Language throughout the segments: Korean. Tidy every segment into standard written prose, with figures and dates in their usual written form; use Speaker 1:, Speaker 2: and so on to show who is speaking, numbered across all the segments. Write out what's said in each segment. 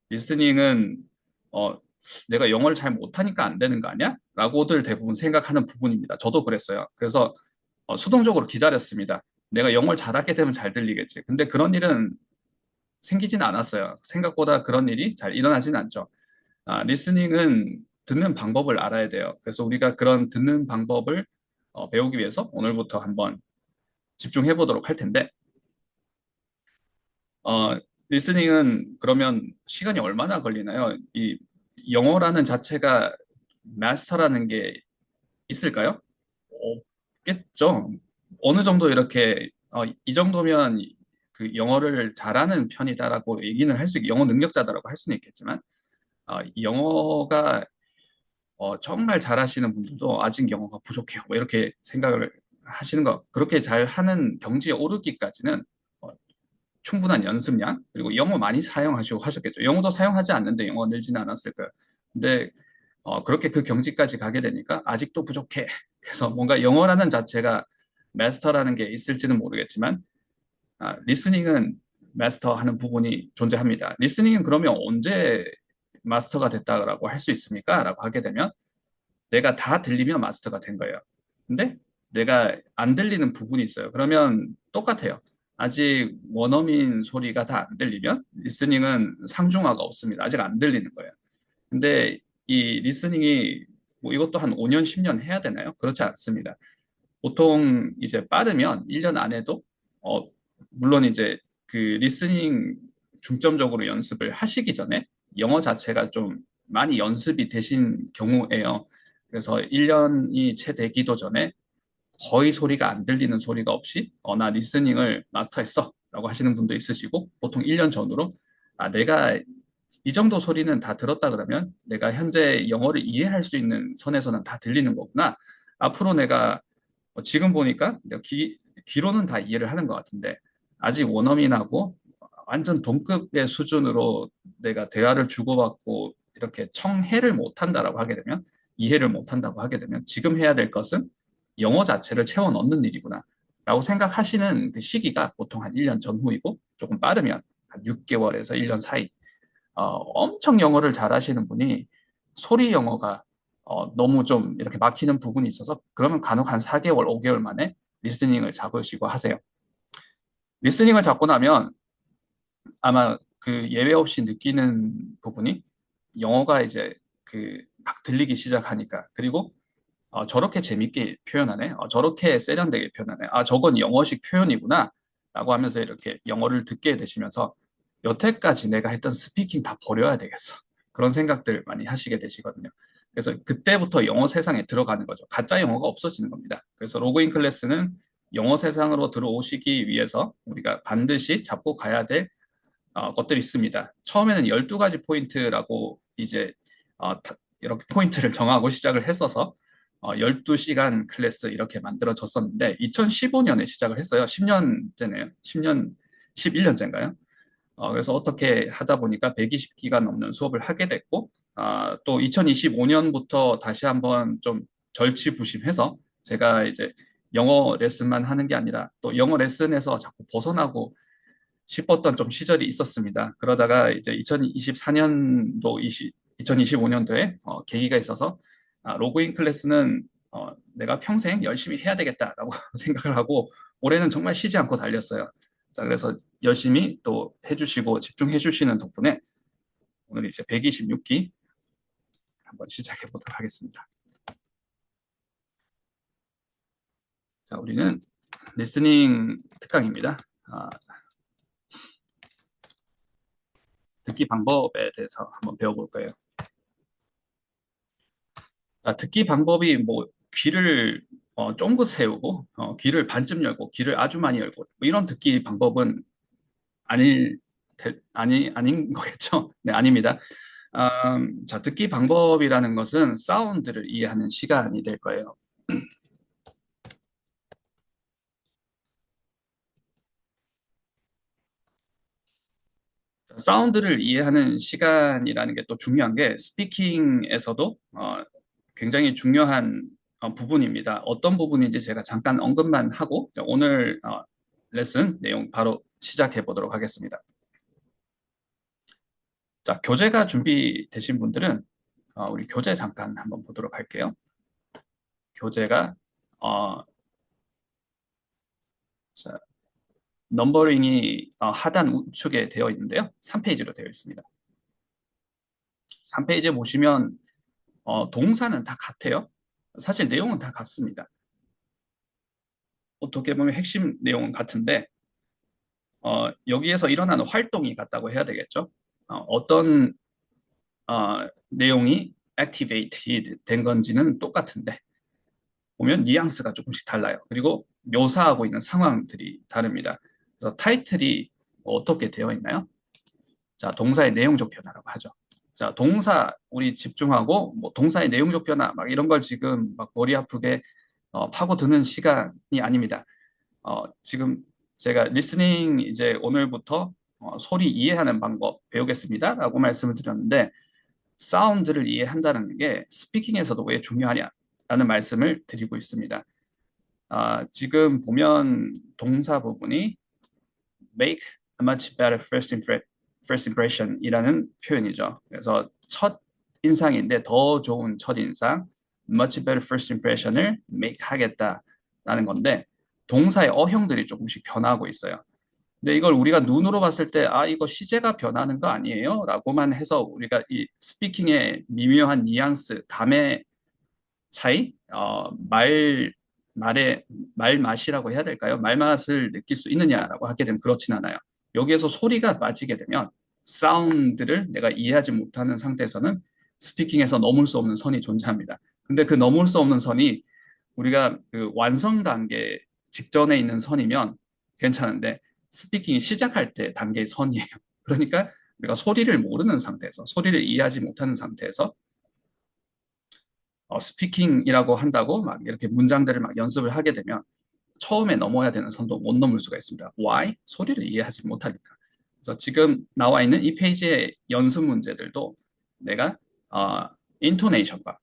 Speaker 1: 리스닝은 어, 내가 영어를 잘 못하니까 안 되는 거 아니야? 라고들 대부분 생각하는 부분입니다. 저도 그랬어요. 그래서 수동적으로 기다렸습니다. 내가 영어를 잘하게 되면 잘 들리겠지. 근데 그런 일은 생기진 않았어요. 생각보다 그런 일이 잘 일어나진 않죠. 리스닝은 듣는 방법을 알아야 돼요. 그래서 우리가 그런 듣는 방법을 배우기 위해서 오늘부터 한번 집중해 보도록 할 텐데, 어, 리스닝은 그러면 시간이 얼마나 걸리나요? 이 영어라는 자체가 마스터라는 게 있을까요? 없겠죠. 어느 정도 이렇게 이 정도면 그 영어를 잘하는 편이다라고 얘기는 할 수, 영어 능력자다라고 할 수는 있겠지만, 이 영어가 정말 잘하시는 분들도 아직 영어가 부족해요. 뭐 이렇게 생각을 하시는 거, 그렇게 잘하는 경지에 오르기까지는 어, 충분한 연습량, 그리고 영어 많이 사용하시고 하셨겠죠. 영어도 사용하지 않는데 영어 늘지는 않았을 거예요. 근데 그렇게 그 경지까지 가게 되니까 아직도 부족해. 그래서 뭔가 영어라는 자체가 마스터라는 게 있을지는 모르겠지만, 리스닝은 마스터하는 부분이 존재합니다. 리스닝은 그러면 언제 마스터가 됐다라고 할 수 있습니까? 라고 하게 되면 내가 다 들리면 마스터가 된 거예요. 근데 내가 안 들리는 부분이 있어요. 그러면 똑같아요. 아직 원어민 소리가 다 안 들리면 리스닝은 상중하가 없습니다. 아직 안 들리는 거예요. 근데 이 리스닝이 뭐 이것도 한 5년, 10년 해야 되나요? 그렇지 않습니다. 보통 이제 빠르면 1년 안에도 어 물론 이제 그 리스닝 중점적으로 연습을 하시기 전에 영어 자체가 좀 많이 연습이 되신 경우에요. 그래서 1년이 채 되기도 전에 거의 소리가 안 들리는 소리가 없이 나 리스닝을 마스터했어 라고 하시는 분도 있으시고, 보통 1년 전으로 내가 이 정도 소리는 다 들었다 그러면 내가 현재 영어를 이해할 수 있는 선에서는 다 들리는 거구나. 앞으로 내가 지금 보니까 내가 귀로는 다 이해를 하는 것 같은데 아직 원어민하고 완전 동급의 수준으로 내가 대화를 주고받고 이렇게 청해를 못한다라고 하게 되면, 이해를 못한다고 하게 되면 지금 해야 될 것은 영어 자체를 채워 넣는 일이구나 라고 생각하시는 그 시기가 보통 한 1년 전후이고, 조금 빠르면 한 6개월에서 1년 사이. 엄청 영어를 잘하시는 분이 소리 영어가 너무 좀 이렇게 막히는 부분이 있어서 그러면 간혹 한 4개월, 5개월 만에 리스닝을 잡으시고 하세요. 리스닝을 잡고 나면 아마 그 예외 없이 느끼는 부분이 영어가 이제 그 막 들리기 시작하니까, 그리고 저렇게 재밌게 표현하네, 저렇게 세련되게 표현하네, 저건 영어식 표현이구나 라고 하면서 이렇게 영어를 듣게 되시면서 여태까지 내가 했던 스피킹 다 버려야 되겠어, 그런 생각들 많이 하시게 되시거든요. 그래서 그때부터 영어 세상에 들어가는 거죠. 가짜 영어가 없어지는 겁니다. 그래서 로그인 클래스는 영어 세상으로 들어오시기 위해서 우리가 반드시 잡고 가야 될 것들이 있습니다. 처음에는 12가지 포인트라고 이제 이렇게 포인트를 정하고 시작을 했어서 12시간 클래스 이렇게 만들어졌었는데 2015년에 시작을 했어요. 10년째네요. 10년, 11년째인가요? 그래서 어떻게 하다 보니까 120기가 넘는 수업을 하게 됐고, 또 2025년부터 다시 한번 좀 절치부심해서 제가 이제 영어 레슨만 하는 게 아니라 또 영어 레슨에서 자꾸 벗어나고 싶었던 좀 시절이 있었습니다. 그러다가 이제 2024년도, 2025년도에 계기가 있어서 로그인 클래스는 내가 평생 열심히 해야 되겠다라고 생각을 하고 올해는 정말 쉬지 않고 달렸어요. 자, 그래서 열심히 또 해주시고 집중해 주시는 덕분에 오늘 이제 126기 한번 시작해 보도록 하겠습니다. 자, 우리는 리스닝 특강입니다. 듣기 방법에 대해서 한번 배워볼 거예요. 듣기 방법이 뭐 귀를 쫑긋 세우고 귀를 반쯤 열고 귀를 아주 많이 열고 뭐 이런 듣기 방법은 아닐 아닌 거겠죠? 네, 아닙니다. 자, 듣기 방법이라는 것은 사운드를 이해하는 시간이 될 거예요. 사운드를 이해하는 시간이라는 게 또 중요한 게 스피킹에서도 굉장히 중요한 부분입니다. 어떤 부분인지 제가 잠깐 언급만 하고 오늘 레슨 내용 바로 시작해 보도록 하겠습니다. 자, 교재가 준비되신 분들은 우리 교재 잠깐 한번 보도록 할게요. 교재가 어, 자, 넘버링이 하단 우측에 되어 있는데요. 3페이지로 되어 있습니다. 3페이지에 보시면 동사는 다 같아요. 사실 내용은 다 같습니다. 어떻게 보면 핵심 내용은 같은데 여기에서 일어나는 활동이 같다고 해야 되겠죠. 어떤 내용이 activated 된 건지는 똑같은데 보면 뉘앙스가 조금씩 달라요. 그리고 묘사하고 있는 상황들이 다릅니다. 그래서 타이틀이 어떻게 되어 있나요? 자, 동사의 내용적 변화라고 하죠. 자, 동사 우리 집중하고 뭐 동사의 내용적 변화 막 이런 걸 지금 막 머리 아프게 파고드는 시간이 아닙니다. 지금 제가 리스닝 이제 오늘부터 소리 이해하는 방법 배우겠습니다라고 말씀을 드렸는데 사운드를 이해한다는 게 스피킹에서도 왜 중요하냐라는 말씀을 드리고 있습니다. 지금 보면 동사 부분이 make a much better first impression이라는 표현이죠. 그래서 첫 인상인데 더 좋은 첫 인상, much better first impression을 make 하겠다라는 건데 동사의 어형들이 조금씩 변하고 있어요. 근데 이걸 우리가 눈으로 봤을 때, 이거 시제가 변하는 거 아니에요? 라고만 해서 우리가 이 스피킹의 미묘한 뉘앙스, 감의 차이, 말의, 말맛이라고 해야 될까요? 말맛을 느낄 수 있느냐라고 하게 되면 그렇진 않아요. 여기에서 소리가 빠지게 되면 사운드를 내가 이해하지 못하는 상태에서는 스피킹에서 넘을 수 없는 선이 존재합니다. 근데 그 넘을 수 없는 선이 우리가 그 완성 단계 직전에 있는 선이면 괜찮은데 스피킹이 시작할 때 단계의 선이에요. 그러니까 우리가 소리를 모르는 상태에서 소리를 이해하지 못하는 상태에서 스피킹이라고 한다고 막 이렇게 문장들을 막 연습을 하게 되면 처음에 넘어야 되는 선도 못 넘을 수가 있습니다. Why? 소리를 이해하지 못하니까. 그래서 지금 나와 있는 이 페이지의 연습 문제들도 내가 인토네이션과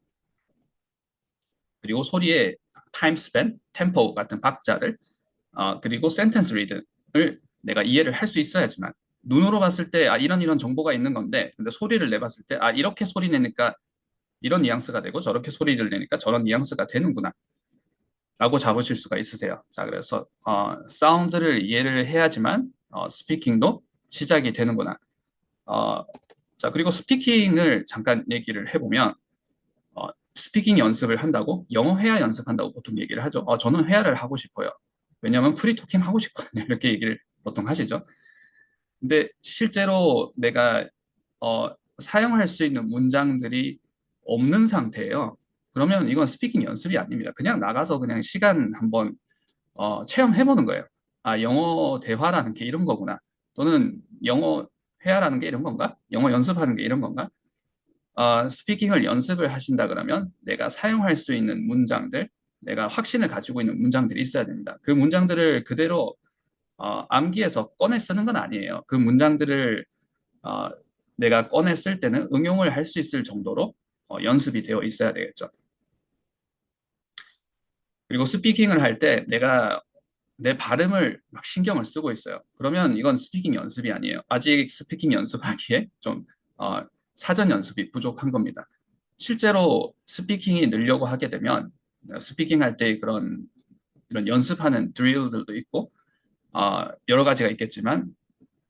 Speaker 1: 그리고 소리의 타임 스팬, 템포 같은 박자를 그리고 센텐스 리듬을 내가 이해를 할 수 있어야지만 눈으로 봤을 때 이런 이런 정보가 있는 건데 근데 소리를 내봤을 때 이렇게 소리 내니까 이런 뉘앙스가 되고 저렇게 소리를 내니까 저런 뉘앙스가 되는구나 라고 잡으실 수가 있으세요. 자, 그래서 사운드를 이해를 해야지만 스피킹도 시작이 되는구나. 어, 자, 그리고 스피킹을 잠깐 얘기를 해보면 스피킹 연습을 한다고 영어 회화 연습한다고 보통 얘기를 하죠. 저는 회화를 하고 싶어요. 왜냐하면 프리토킹 하고 싶거든요. 이렇게 얘기를 보통 하시죠. 근데 실제로 내가 사용할 수 있는 문장들이 없는 상태예요. 그러면 이건 스피킹 연습이 아닙니다. 그냥 나가서 그냥 시간 한번 체험해보는 거예요. 영어 대화라는 게 이런 거구나. 또는 영어 회화라는 게 이런 건가? 영어 연습하는 게 이런 건가? 스피킹을 연습을 하신다 그러면 내가 사용할 수 있는 문장들, 내가 확신을 가지고 있는 문장들이 있어야 됩니다. 그 문장들을 그대로 암기해서 꺼내 쓰는 건 아니에요. 그 문장들을 어, 내가 꺼내 쓸 때는 응용을 할 수 있을 정도로 연습이 되어 있어야 되겠죠. 그리고 스피킹을 할 때 내가 내 발음을 막 신경을 쓰고 있어요. 그러면 이건 스피킹 연습이 아니에요. 아직 스피킹 연습하기에 좀 어, 사전 연습이 부족한 겁니다. 실제로 스피킹이 늘려고 하게 되면 스피킹 할 때 그런 이런 연습하는 드릴들도 있고 여러 가지가 있겠지만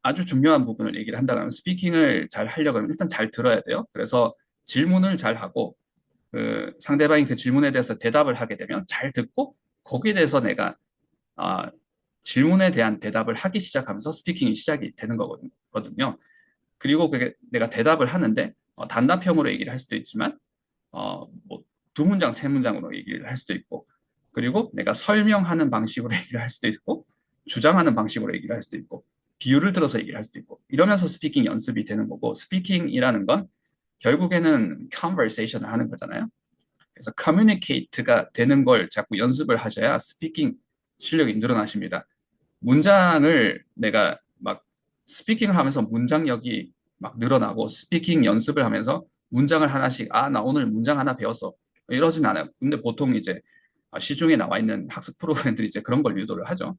Speaker 1: 아주 중요한 부분을 얘기를 한다면 스피킹을 잘 하려고 하면 일단 잘 들어야 돼요. 그래서 질문을 잘 하고 그 상대방이 그 질문에 대해서 대답을 하게 되면 잘 듣고 거기에 대해서 내가 아, 질문에 대한 대답을 하기 시작하면서 스피킹이 시작이 되는 거거든요. 그리고 그게 내가 대답을 하는데 단답형으로 얘기를 할 수도 있지만 뭐두 문장, 세 문장으로 얘기를 할 수도 있고 그리고 내가 설명하는 방식으로 얘기를 할 수도 있고 주장하는 방식으로 얘기를 할 수도 있고 비유를 들어서 얘기를 할 수도 있고 이러면서 스피킹 연습이 되는 거고 스피킹이라는 건 결국에는 conversation을 하는 거잖아요. 그래서 communicate가 되는 걸 자꾸 연습을 하셔야 스피킹 실력이 늘어나십니다. 문장을 내가 막 스피킹을 하면서 문장력이 막 늘어나고 스피킹 연습을 하면서 문장을 하나씩 나 오늘 문장 하나 배웠어 이러진 않아요. 근데 보통 이제 시중에 나와 있는 학습 프로그램들이 이제 그런 걸 유도를 하죠.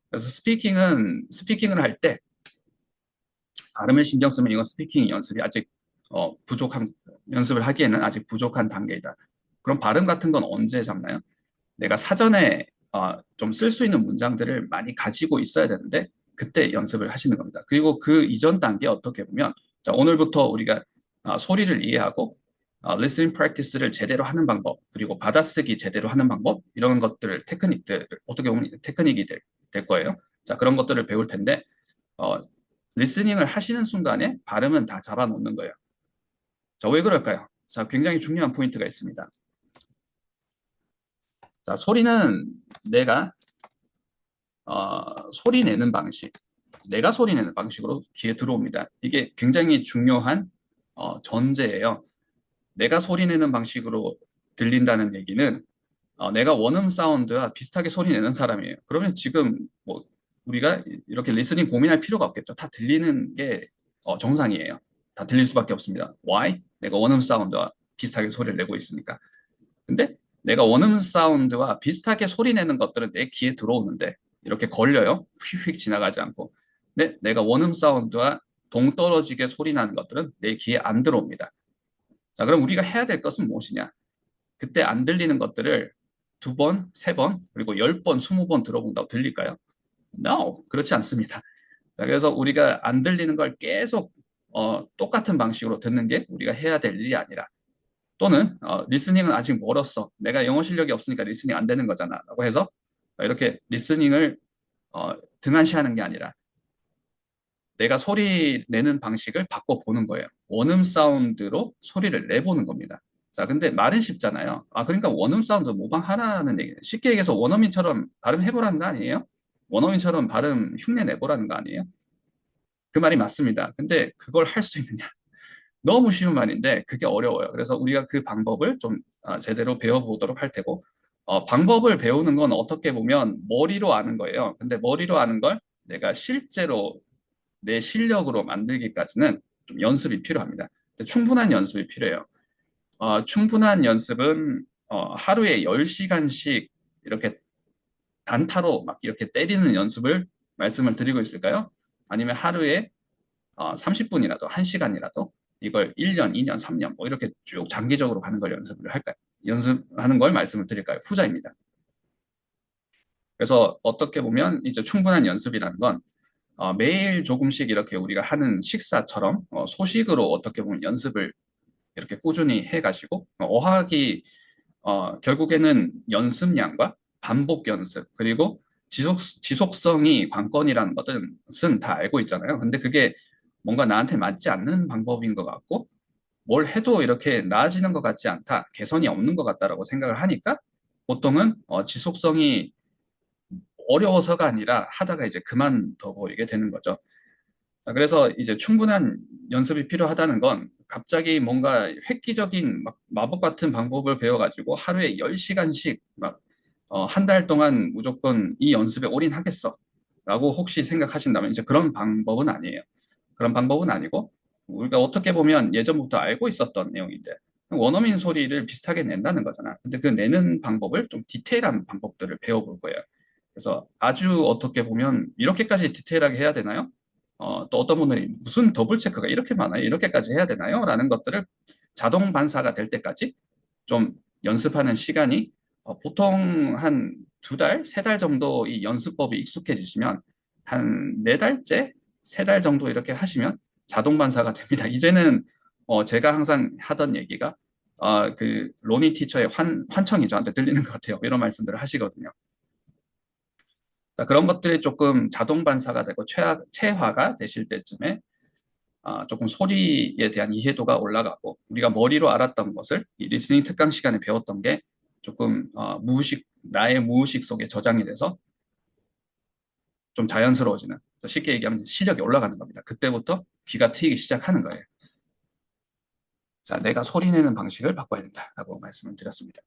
Speaker 1: 그래서 스피킹을 할 때 발음을 신경 쓰면 이건 스피킹 연습이 아직 부족한 연습을 하기에는 아직 부족한 단계이다. 그럼 발음 같은 건 언제 잡나요? 내가 사전에 좀 쓸 수 있는 문장들을 많이 가지고 있어야 되는데 그때 연습을 하시는 겁니다. 그리고 그 이전 단계 어떻게 보면 자, 오늘부터 우리가 소리를 이해하고 listening practice를 제대로 하는 방법 그리고 받아쓰기 제대로 하는 방법 이런 것들 테크닉들 어떻게 보면 테크닉이 될 거예요. 자, 그런 것들을 배울 텐데 어, 리스닝을 하시는 순간에 발음은 다 잡아놓는 거예요. 자, 왜 그럴까요? 자, 굉장히 중요한 포인트가 있습니다. 자, 소리는 내가 소리 내는 방식, 내가 소리 내는 방식으로 귀에 들어옵니다. 이게 굉장히 중요한 전제예요. 내가 소리 내는 방식으로 들린다는 얘기는 내가 원음 사운드와 비슷하게 소리 내는 사람이에요. 그러면 지금 뭐 우리가 이렇게 리스닝 고민할 필요가 없겠죠. 다 들리는 게 정상이에요. 다 들릴 수밖에 없습니다. Why? 내가 원음 사운드와 비슷하게 소리를 내고 있으니까. 근데 내가 원음 사운드와 비슷하게 소리 내는 것들은 내 귀에 들어오는데 이렇게 걸려요. 휙휙 지나가지 않고. 근데 내가 원음 사운드와 동떨어지게 소리 나는 것들은 내 귀에 안 들어옵니다. 자, 그럼 우리가 해야 될 것은 무엇이냐? 그때 안 들리는 것들을 두 번, 세 번, 그리고 10번, 20번 들어본다고 들릴까요? No, 그렇지 않습니다. 자, 그래서 우리가 안 들리는 걸 계속 똑같은 방식으로 듣는 게 우리가 해야 될 일이 아니라 또는 리스닝은 아직 멀었어. 내가 영어 실력이 없으니까 리스닝 안 되는 거잖아. 라고 해서 이렇게 리스닝을 등한시하는 게 아니라 내가 소리 내는 방식을 바꿔보는 거예요. 원음 사운드로 소리를 내보는 겁니다. 자, 근데 말은 쉽잖아요. 그러니까 원음 사운드 모방하라는 얘기예요. 쉽게 얘기해서 원어민처럼 발음해보라는 거 아니에요? 원어민처럼 발음 흉내 내보라는 거 아니에요? 그 말이 맞습니다. 근데 그걸 할 수 있느냐? 너무 쉬운 말인데 그게 어려워요. 그래서 우리가 그 방법을 좀 제대로 배워보도록 할 테고, 방법을 배우는 건 어떻게 보면 머리로 아는 거예요. 근데 머리로 아는 걸 내가 실제로 내 실력으로 만들기까지는 좀 연습이 필요합니다. 충분한 연습이 필요해요. 충분한 연습은 하루에 10시간씩 이렇게 단타로 막 이렇게 때리는 연습을 말씀을 드리고 있을까요? 아니면 하루에 30분이라도, 1시간이라도 이걸 1년, 2년, 3년 뭐 이렇게 쭉 장기적으로 가는 걸 연습을 할까요? 연습하는 걸 말씀을 드릴까요? 후자입니다. 그래서 어떻게 보면 이제 충분한 연습이라는 건 매일 조금씩 이렇게 우리가 하는 식사처럼 소식으로 어떻게 보면 연습을 이렇게 꾸준히 해가시고 어학이 결국에는 연습량과 반복 연습 그리고 지속성이 관건이라는 것은 다 알고 있잖아요. 근데 그게 뭔가 나한테 맞지 않는 방법인 것 같고 뭘 해도 이렇게 나아지는 것 같지 않다, 개선이 없는 것 같다라고 생각을 하니까 보통은 지속성이 어려워서가 아니라 하다가 이제 그만둬 버리게 되는 거죠. 그래서 이제 충분한 연습이 필요하다는 건 갑자기 뭔가 획기적인 막 마법 같은 방법을 배워가지고 하루에 10시간씩 막 한 달 동안 무조건 이 연습에 올인하겠어 라고 혹시 생각하신다면 이제 그런 방법은 아니에요. 그런 방법은 아니고 우리가 어떻게 보면 예전부터 알고 있었던 내용인데 원어민 소리를 비슷하게 낸다는 거잖아. 근데 그 내는 방법을 좀 디테일한 방법들을 배워볼 거예요. 그래서 아주 어떻게 보면 이렇게까지 디테일하게 해야 되나요? 또 어떤 분들이 무슨 더블 체크가 이렇게 많아요? 이렇게까지 해야 되나요? 라는 것들을 자동 반사가 될 때까지 좀 연습하는 시간이 보통 한 2달, 3달 정도 이 연습법이 익숙해지시면 한 4달째, 3달 정도 이렇게 하시면 자동 반사가 됩니다. 이제는 제가 항상 하던 얘기가 그 로니 티처의 환청이 저한테 들리는 것 같아요. 이런 말씀들을 하시거든요. 그런 것들이 조금 자동 반사가 되고 체화가 되실 때쯤에 조금 소리에 대한 이해도가 올라가고 우리가 머리로 알았던 것을 이 리스닝 특강 시간에 배웠던 게 조금 나의 무의식 속에 저장이 돼서 좀 자연스러워지는 쉽게 얘기하면 실력이 올라가는 겁니다. 그때부터 귀가 트이기 시작하는 거예요. 자, 내가 소리 내는 방식을 바꿔야 된다라고 말씀을 드렸습니다.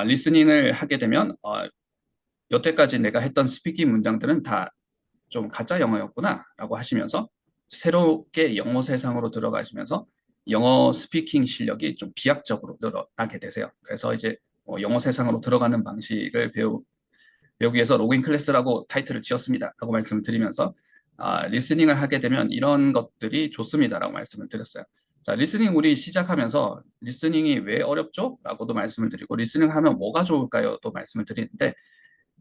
Speaker 1: 리스닝을 하게 되면 여태까지 내가 했던 스피킹 문장들은 다 좀 가짜 영어였구나라고 하시면서 새롭게 영어 세상으로 들어가시면서 영어 스피킹 실력이 좀 비약적으로 늘어나게 되세요. 그래서 이제 영어 세상으로 들어가는 방식을 배우기 위해서 로그인 클래스라고 타이틀을 지었습니다. 라고 말씀을 드리면서 리스닝을 하게 되면 이런 것들이 좋습니다라고 말씀을 드렸어요. 자, 리스닝 우리 시작하면서 리스닝이 왜 어렵죠? 라고도 말씀을 드리고 리스닝 하면 뭐가 좋을까요? 또 말씀을 드리는데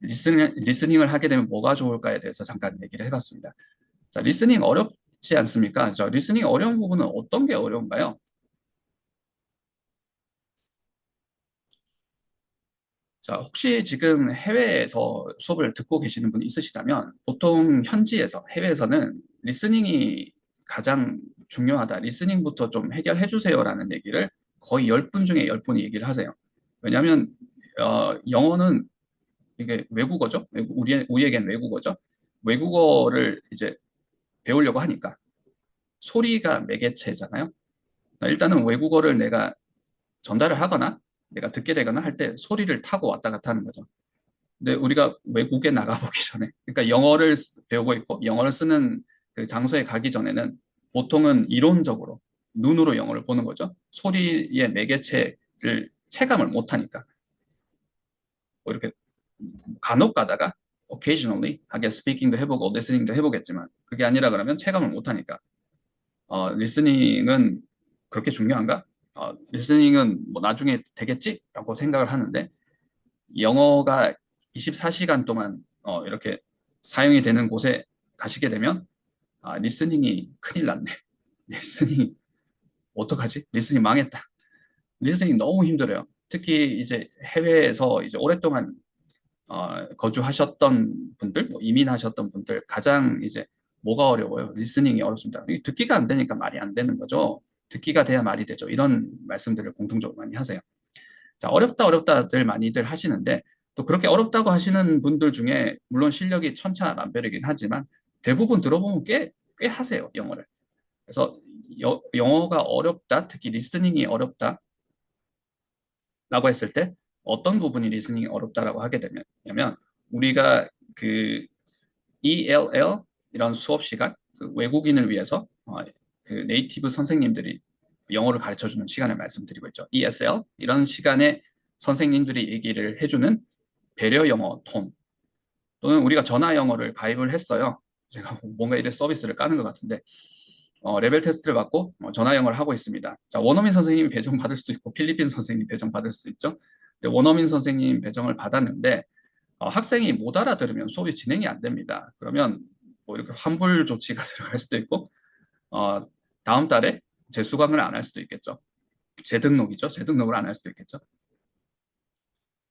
Speaker 1: 리스닝을 하게 되면 뭐가 좋을까에 대해서 잠깐 얘기를 해봤습니다. 자, 리스닝 어렵지 않습니까? 자, 리스닝 어려운 부분은 어떤 게 어려운가요? 자, 혹시 지금 해외에서 수업을 듣고 계시는 분이 있으시다면 보통 현지에서, 해외에서는 리스닝이 가장 중요하다. 리스닝부터 좀 해결해 주세요라는 얘기를 거의 10분 중에 10분이 얘기를 하세요. 왜냐하면 영어는 이게 외국어죠. 우리에겐 외국어죠. 외국어를 이제 배우려고 하니까 소리가 매개체잖아요. 일단은 외국어를 내가 전달을 하거나 내가 듣게 되거나 할 때 소리를 타고 왔다 갔다 하는 거죠. 근데 우리가 외국에 나가보기 전에, 그러니까 영어를 배우고 있고 영어를 쓰는 그 장소에 가기 전에는 보통은 이론적으로 눈으로 영어를 보는 거죠. 소리의 매개체를 체감을 못하니까. 뭐 이렇게 간혹 가다가 occasionally 하게 스피킹도 해보고 리스닝도 해보겠지만 그게 아니라 그러면 체감을 못하니까 리스닝은 그렇게 중요한가? 리스닝은 뭐 나중에 되겠지라고 생각을 하는데 영어가 24시간 동안 이렇게 사용이 되는 곳에 가시게 되면 리스닝이 큰일 났네. 리스닝이 어떡하지? 리스닝 망했다. 리스닝 너무 힘들어요. 특히 이제 해외에서 이제 오랫동안 거주하셨던 분들, 뭐 이민하셨던 분들 가장 이제 뭐가 어려워요? 리스닝이 어렵습니다. 듣기가 안 되니까 말이 안 되는 거죠. 듣기가 돼야 말이 되죠. 이런 말씀들을 공통적으로 많이 하세요. 자, 어렵다, 어렵다들 많이들 하시는데, 또 그렇게 어렵다고 하시는 분들 중에, 물론 실력이 천차만별이긴 하지만, 대부분 들어보면 꽤 하세요, 영어를. 그래서 영어가 어렵다, 특히 리스닝이 어렵다라고 했을 때, 어떤 부분이 리스닝이 어렵다라고 하게 되냐면, 우리가 그 ELL, 이런 수업 시간, 그 외국인을 위해서, 그 네이티브 선생님들이 영어를 가르쳐 주는 시간을 말씀드리고 있죠. ESL, 이런 시간에 선생님들이 얘기를 해주는 배려 영어 톤, 또는 우리가 전화 영어를 가입을 했어요. 제가 뭔가 이런 서비스를 까는 것 같은데, 레벨 테스트를 받고 전화 영어를 하고 있습니다. 자, 원어민 선생님이 배정 받을 수도 있고, 필리핀 선생님이 배정 받을 수도 있죠. 근데 원어민 선생님 배정을 받았는데, 학생이 못 알아들으면 수업이 진행이 안 됩니다. 그러면 뭐 이렇게 환불 조치가 들어갈 수도 있고, 어, 다음 달에 재수강을 안 할 수도 있겠죠. 재등록이죠. 재등록을 안 할 수도 있겠죠.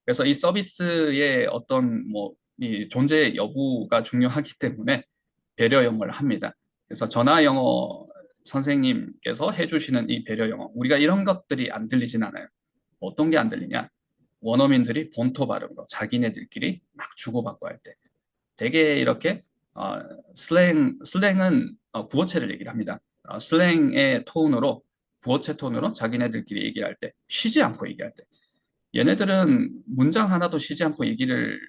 Speaker 1: 그래서 이 서비스의 어떤 뭐 이 존재 여부가 중요하기 때문에 배려 영어를 합니다. 그래서 전화 영어 선생님께서 해주시는 이 배려 영어, 우리가 이런 것들이 안 들리진 않아요. 어떤 게 안 들리냐? 원어민들이 본토 발음으로 자기네들끼리 막 주고받고 할 때, 되게 이렇게 어, 슬랭은 구어체를 얘기를 합니다. 슬랭의 톤으로, 구어체 톤으로 자기네들끼리 얘기를 할 때, 쉬지 않고 얘기할 때, 얘네들은 문장 하나도 쉬지 않고 얘기를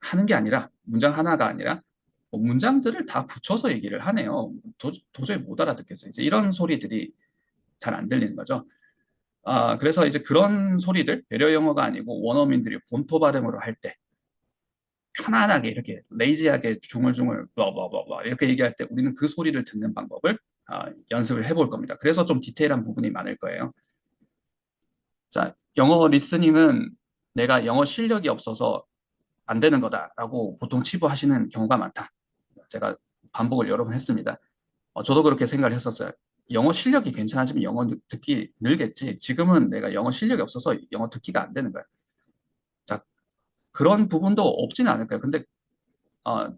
Speaker 1: 하는 게 아니라, 문장 하나가 아니라 뭐 문장들을 다 붙여서 얘기를 하네요. 도저히 못 알아듣겠어요. 이제 이런 소리들이 잘 안 들리는 거죠. 그래서 이제 그런 소리들, 배려 영어가 아니고 원어민들이 본토 발음으로 할 때, 편안하게 이렇게 레이지하게 중얼중얼 blah 이렇게 얘기할 때 우리는 그 소리를 듣는 방법을 연습을 해볼 겁니다. 그래서 좀 디테일한 부분이 많을 거예요. 자, 영어 리스닝은 내가 영어 실력이 없어서 안 되는 거다라고 보통 치부하시는 경우가 많다. 제가 반복을 여러 번 했습니다. 저도 그렇게 생각을 했었어요. 영어 실력이 괜찮아지면 영어 듣기 늘겠지. 지금은 내가 영어 실력이 없어서 영어 듣기가 안 되는 거야. 자, 그런 부분도 없지는 않을까요? 근데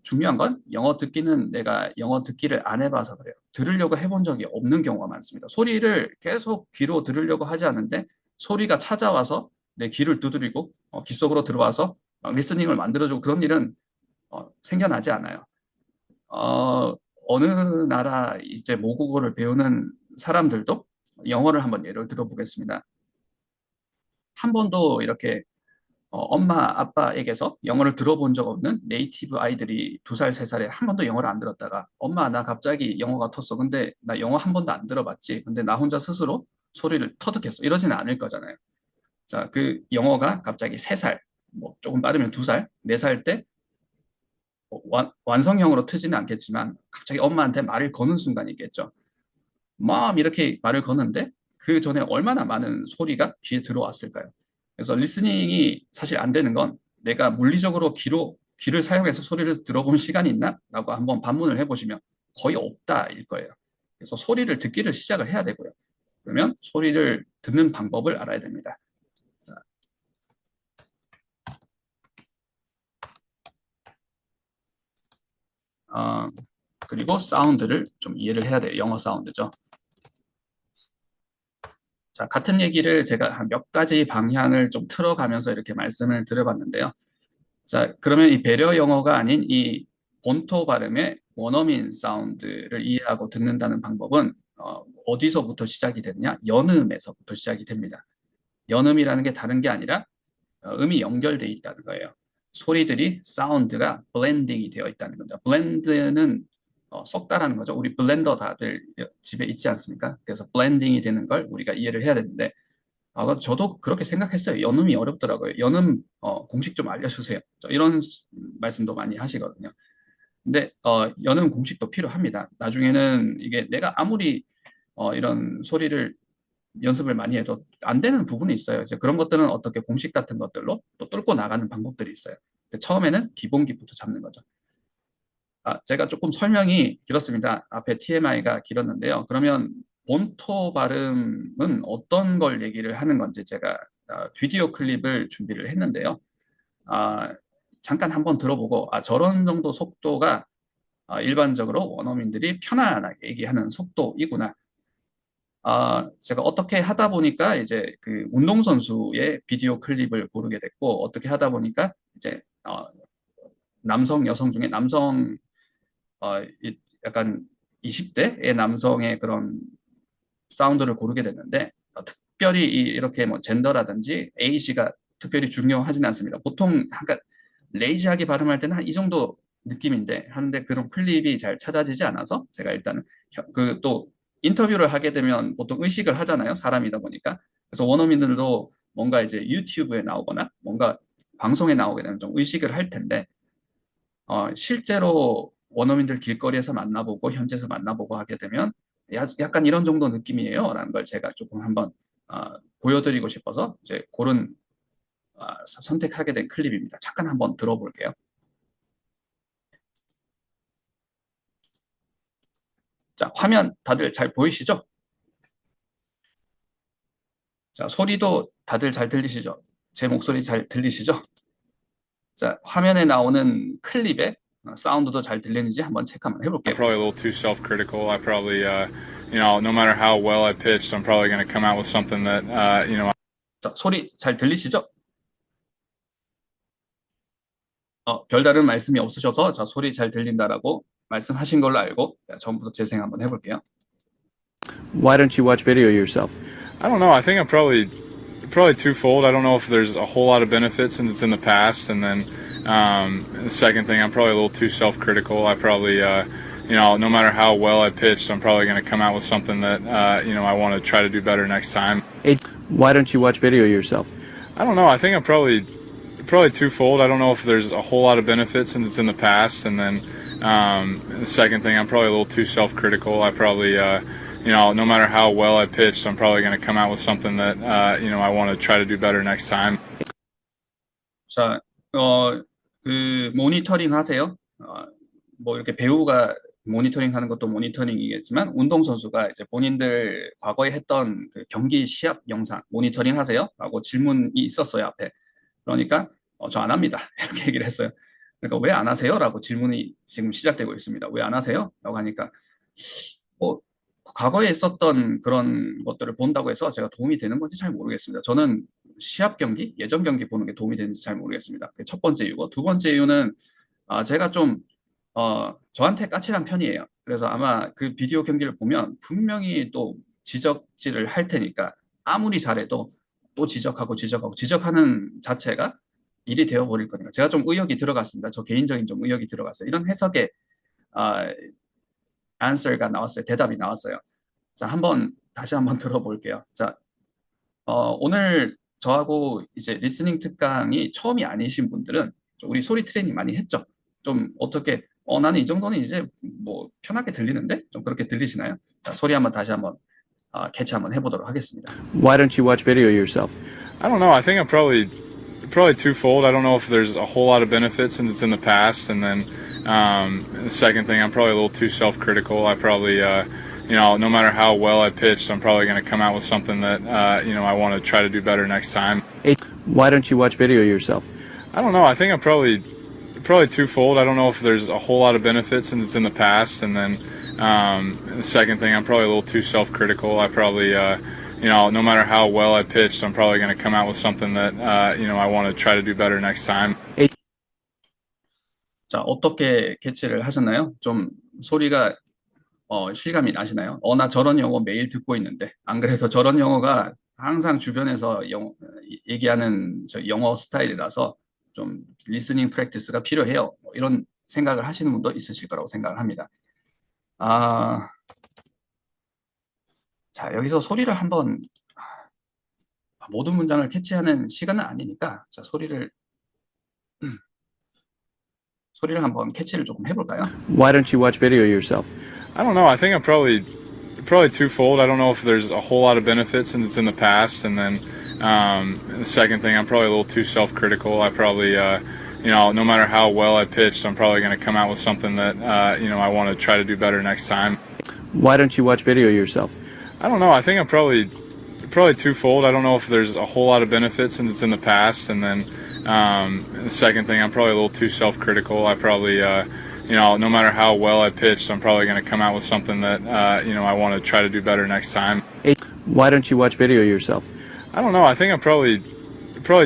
Speaker 1: 중요한 건 영어 듣기는 내가 영어 듣기를 안 해봐서 그래요. 들으려고 해본 적이 없는 경우가 많습니다. 소리를 계속 귀로 들으려고 하지 않는데 소리가 찾아와서 내 귀를 두드리고 귀 속으로 들어와서 리스닝을 만들어주고 그런 일은 생겨나지 않아요. 어, 어느 나라 이제 모국어를 배우는 사람들도 영어를 한번 예를 들어보겠습니다. 한 번도 이렇게 엄마, 아빠에게서 영어를 들어본 적 없는 네이티브 아이들이 2살, 3살에 한 번도 영어를 안 들었다가 엄마, 나 갑자기 영어가 텄어. 근데 나 영어 한 번도 안 들어봤지. 근데 나 혼자 스스로 소리를 터득했어. 이러지는 않을 거잖아요. 자, 그 영어가 갑자기 3살, 뭐 조금 빠르면 2살, 4살 때 완성형으로 트지는 않겠지만 갑자기 엄마한테 말을 거는 순간이 있겠죠. 막 이렇게 말을 거는데 그 전에 얼마나 많은 소리가 귀에 들어왔을까요? 그래서 리스닝이 사실 안 되는 건 내가 물리적으로 귀를 사용해서 소리를 들어본 시간이 있나? 라고 한번 반문을 해보시면 거의 없다일 거예요. 그래서 소리를 듣기를 시작을 해야 되고요. 그러면 소리를 듣는 방법을 알아야 됩니다. 자, 어, 그리고 사운드를 좀 이해를 해야 돼요. 영어 사운드죠. 자, 같은 얘기를 제가 한 몇 가지 방향을 좀 틀어가면서 이렇게 말씀을 드려봤는데요. 자, 그러면 이 배려 영어가 아닌 이 본토 발음의 원어민 사운드를 이해하고 듣는다는 방법은 디서부터 시작이 되느냐? 연음에서부터 시작이 됩니다. 연음이라는 게 다른 게 아니라 음이 연결돼 있다는 거예요. 소리들이 사운드가 블렌딩이 되어 있다는 겁니다. 블렌드는 섞다라는 거죠. 우리 블렌더 다들 집에 있지 않습니까? 그래서 블렌딩이 되는 걸 우리가 이해를 해야 되는데 저도 그렇게 생각했어요. 연음이 어렵더라고요. 연음 공식 좀 알려주세요. 이런 말씀도 많이 하시거든요. 근데 연음 공식도 필요합니다. 나중에는 이게 내가 아무리 이런 소리를 연습을 많이 해도 안 되는 부분이 있어요. 이제 그런 것들은 어떻게 공식 같은 것들로 또 뚫고 나가는 방법들이 있어요. 근데 처음에는 기본기부터 잡는 거죠. 제가 조금 설명이 길었습니다. 앞에 TMI가 길었는데요. 그러면 본토 발음은 어떤 걸 얘기를 하는 건지 제가 비디오 클립을 준비를 했는데요. 아, 잠깐 한번 들어보고 저런 정도 속도가 일반적으로 원어민들이 편안하게 얘기하는 속도이구나. 제가 어떻게 하다 보니까 이제 그 운동선수의 비디오 클립을 고르게 됐고, 어떻게 하다 보니까 이제 남성, 여성 중에 남성 약간 20대의 남성의 그런 사운드를 고르게 됐는데 특별히 이렇게 뭐 젠더라든지 에이지가 특별히 중요하지는 않습니다. 보통 약간 레이지하게 발음할 때는 한 이 정도 느낌인데 하는데 그런 클립이 잘 찾아지지 않아서 제가 일단은 그 또 인터뷰를 하게 되면 보통 의식을 하잖아요. 사람이다 보니까. 그래서 원어민들도 뭔가 이제 유튜브에 나오거나 뭔가 방송에 나오게 되면 좀 의식을 할 텐데 실제로 원어민들 길거리에서 만나보고 현지에서 만나보고 하게 되면 약간 이런 정도 느낌이에요. 라는 걸 제가 조금 한번 보여드리고 싶어서 이제 그런 선택하게 된 클립입니다. 잠깐 한번 들어볼게요. 자, 화면 다들 잘 보이시죠? 자, 소리도 다들 잘 들리시죠? 제 목소리 잘 들리시죠? 자, 화면에 나오는 클립의 사운드도 잘 들리는지 한번 체크 한번
Speaker 2: I'm
Speaker 1: 해볼게요.
Speaker 2: probably a little too self-critical. I probably, no matter how well I pitched, I'm probably going to come out with something that,
Speaker 1: 자, 소리 잘 들리시죠? 별다른 말씀이 없으셔서 자, 소리 잘 들린다라고 말씀하신 걸로 알고 자, 처음부터 재생 한번 해볼게요.
Speaker 3: Why don't you watch video yourself?
Speaker 2: I don't know. I think I'm probably twofold. I don't know if there's a whole lot of benefits since it's in the past, and then the second thing, I'm probably a little too self-critical. I probably, no matter how well I pitched, I'm probably going to come out with something that, I want to try to do better next time.
Speaker 3: Why don't you watch video yourself?
Speaker 2: I don't know. I think I'm probably twofold. I don't know if there's a whole lot of benefits since it's in the past, and then the second thing, I'm probably a little too self-critical. I probably, no matter how well I pitched, I'm probably going to come out with something that, I want to try to do better next time.
Speaker 1: 자, 모니터링 하세요. 뭐 이렇게 배우가 모니터링 하는 것도 모니터링이겠지만 운동선수가 이제 본인들 과거에 했던 그 경기 시합 영상 모니터링 하세요? 라고 질문이 있었어요, 앞에. 그러니까 저 안 합니다. 이렇게 얘기를 했어요. 그러니까 왜 안 하세요? 라고 질문이 지금 시작되고 있습니다. 왜 안 하세요? 라고 하니까 뭐 과거에 있었던 그런 것들을 본다고 해서 제가 도움이 되는 건지 잘 모르겠습니다. 저는 시합 경기, 예전 경기 보는 게 도움이 되는지 잘 모르겠습니다. 그게 첫 번째 이유고 두 번째 이유는 제가 좀 저한테 까칠한 편이에요. 그래서 아마 그 비디오 경기를 보면 분명히 또 지적질을 할 테니까 아무리 잘해도 또 지적하는 자체가 일이 되어버릴 거니까 제가 좀 의욕이 들어갔습니다. 저 개인적인 좀 의욕이 들어갔어요. 이런 해석의 아, answer가 나왔어요. 대답이 나왔어요. 자, 다시 한번 들어볼게요. 자, 오늘 저하고 이제 리스닝 특강이 처음이 아니신 분들은 우리 소리 트레이닝 많이 했죠. 좀 어떻게 나는 이 정도는 이제 뭐 편하게 들리는데 좀 그렇게 들리시나요? 자, 소리 한번 다시 한번 캐치 한번 해보도록 하겠습니다.
Speaker 3: Why don't you watch video yourself?
Speaker 2: I don't know. I think I'm probably twofold. I don't know if there's a whole lot of benefits since it's in the past, and then the second thing, I'm probably a little too self-critical. I probably no matter how well I pitched, I'm probably going to come out with something that I want to try to do better next time.
Speaker 3: Why don't you watch video yourself?
Speaker 2: I don't know. I think I'm probably twofold. I don't know if there's a whole lot of benefits since it's in the past, and then the second thing, I'm probably a little too self-critical. I probably no matter how well I pitched, I'm probably going to come out with something that I want to try to do better next time.
Speaker 1: 자, 어떻게 캐치를 하셨나요? 좀 소리가 실감이 나시나요? 나 저런 영어 매일 듣고 있는데 안 그래도 저런 영어가 항상 주변에서 얘기하는 저 영어 스타일이라서 좀 리스닝 프랙티스가 필요해요. 뭐 이런 생각을 하시는 분도 있으실 거라고 생각을 합니다. 자, 여기서 소리를 한번 모든 문장을 캐치하는 시간은 아니니까 자, 소리를 한번 캐치를 조금 해볼까요?
Speaker 3: Why don't you watch video yourself?
Speaker 2: I don't know. I think I'm probably twofold. I don't know if there's a whole lot of benefits since it's in the past, and then the second thing, I'm probably a little too self-critical. I probably no matter how well I pitched, I'm probably going to come out with something that I want to try to do better next time.
Speaker 3: Why don't you watch video yourself?
Speaker 2: I don't know. I think I'm probably twofold. I don't know if there's a whole lot of benefits since it's in the past, and then the second thing, I'm probably a little too self-critical. I probably no matter how well I pitched, I'm probably going to come out with something that I want to try to do better next time.
Speaker 3: Why don't you watch video yourself?
Speaker 2: I don't know. I think I'm probably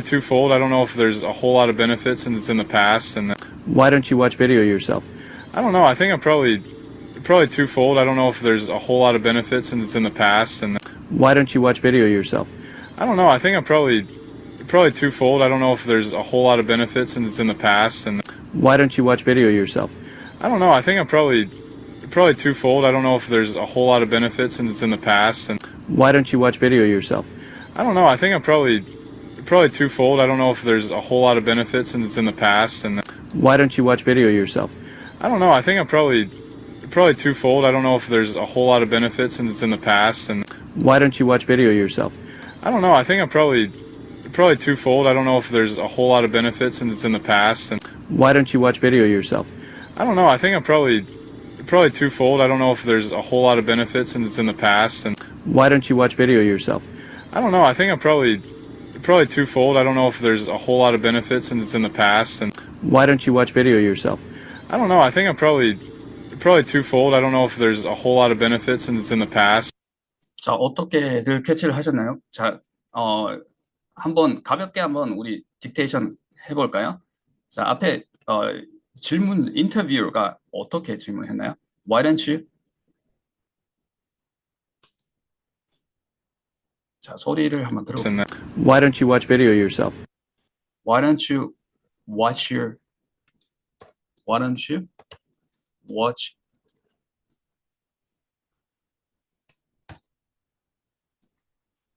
Speaker 2: twofold. I don't know if there's a whole lot of benefits since it's in the past, and then
Speaker 3: Why don't you watch video yourself?
Speaker 2: I don't know. I think I'm probably twofold. I don't know if there's a whole lot of benefits since it's in the past, and
Speaker 3: Why don't you watch video yourself?
Speaker 2: I don't know. I think I'm probably twofold. I don't know if there's a whole lot of benefits since it's in the past, and
Speaker 3: Why don't you watch video yourself?
Speaker 2: I don't know. I think I'm probably twofold. I don't know if there's a whole lot of benefits since it's in the past, and
Speaker 3: Why don't you watch video yourself?
Speaker 2: I don't know. I think I'm probably twofold. I don't know if there's a whole lot of benefits since it's in the past, and
Speaker 3: Why don't you watch video yourself?
Speaker 2: I don't know. I think I'm probably twofold. I don't know if there's a whole lot of benefits since it's in the past, and
Speaker 3: Why don't you watch video yourself?
Speaker 2: I don't know. I think I'm probably twofold. I don't know if there's a whole lot of benefits since it's in the past, and
Speaker 3: Why don't you watch video yourself?
Speaker 2: I don't know. I think I'm probably twofold. I don't know if there's a whole lot of benefits since it's in the past, and
Speaker 3: Why don't you watch video yourself?
Speaker 2: I don't know. I think I'm probably twofold. I don't know if there's a whole lot of benefits since it's in the past, and
Speaker 3: Why don't you watch video yourself?
Speaker 2: I don't know. I think I'm probably twofold. I don't know if there's a whole lot of benefits since it's in the past.
Speaker 1: 자, 어떻게들 캐치를 하셨나요? 자, 한번 가볍게 한번 우리 딕테이션 해볼까요? 자, 앞에 질문 인터뷰가 어떻게 질문했나요? Why don't you? 자, 소리를 한번 들어볼게요.
Speaker 2: And then
Speaker 3: Why don't you watch video yourself?
Speaker 1: Why don't you watch your Why don't you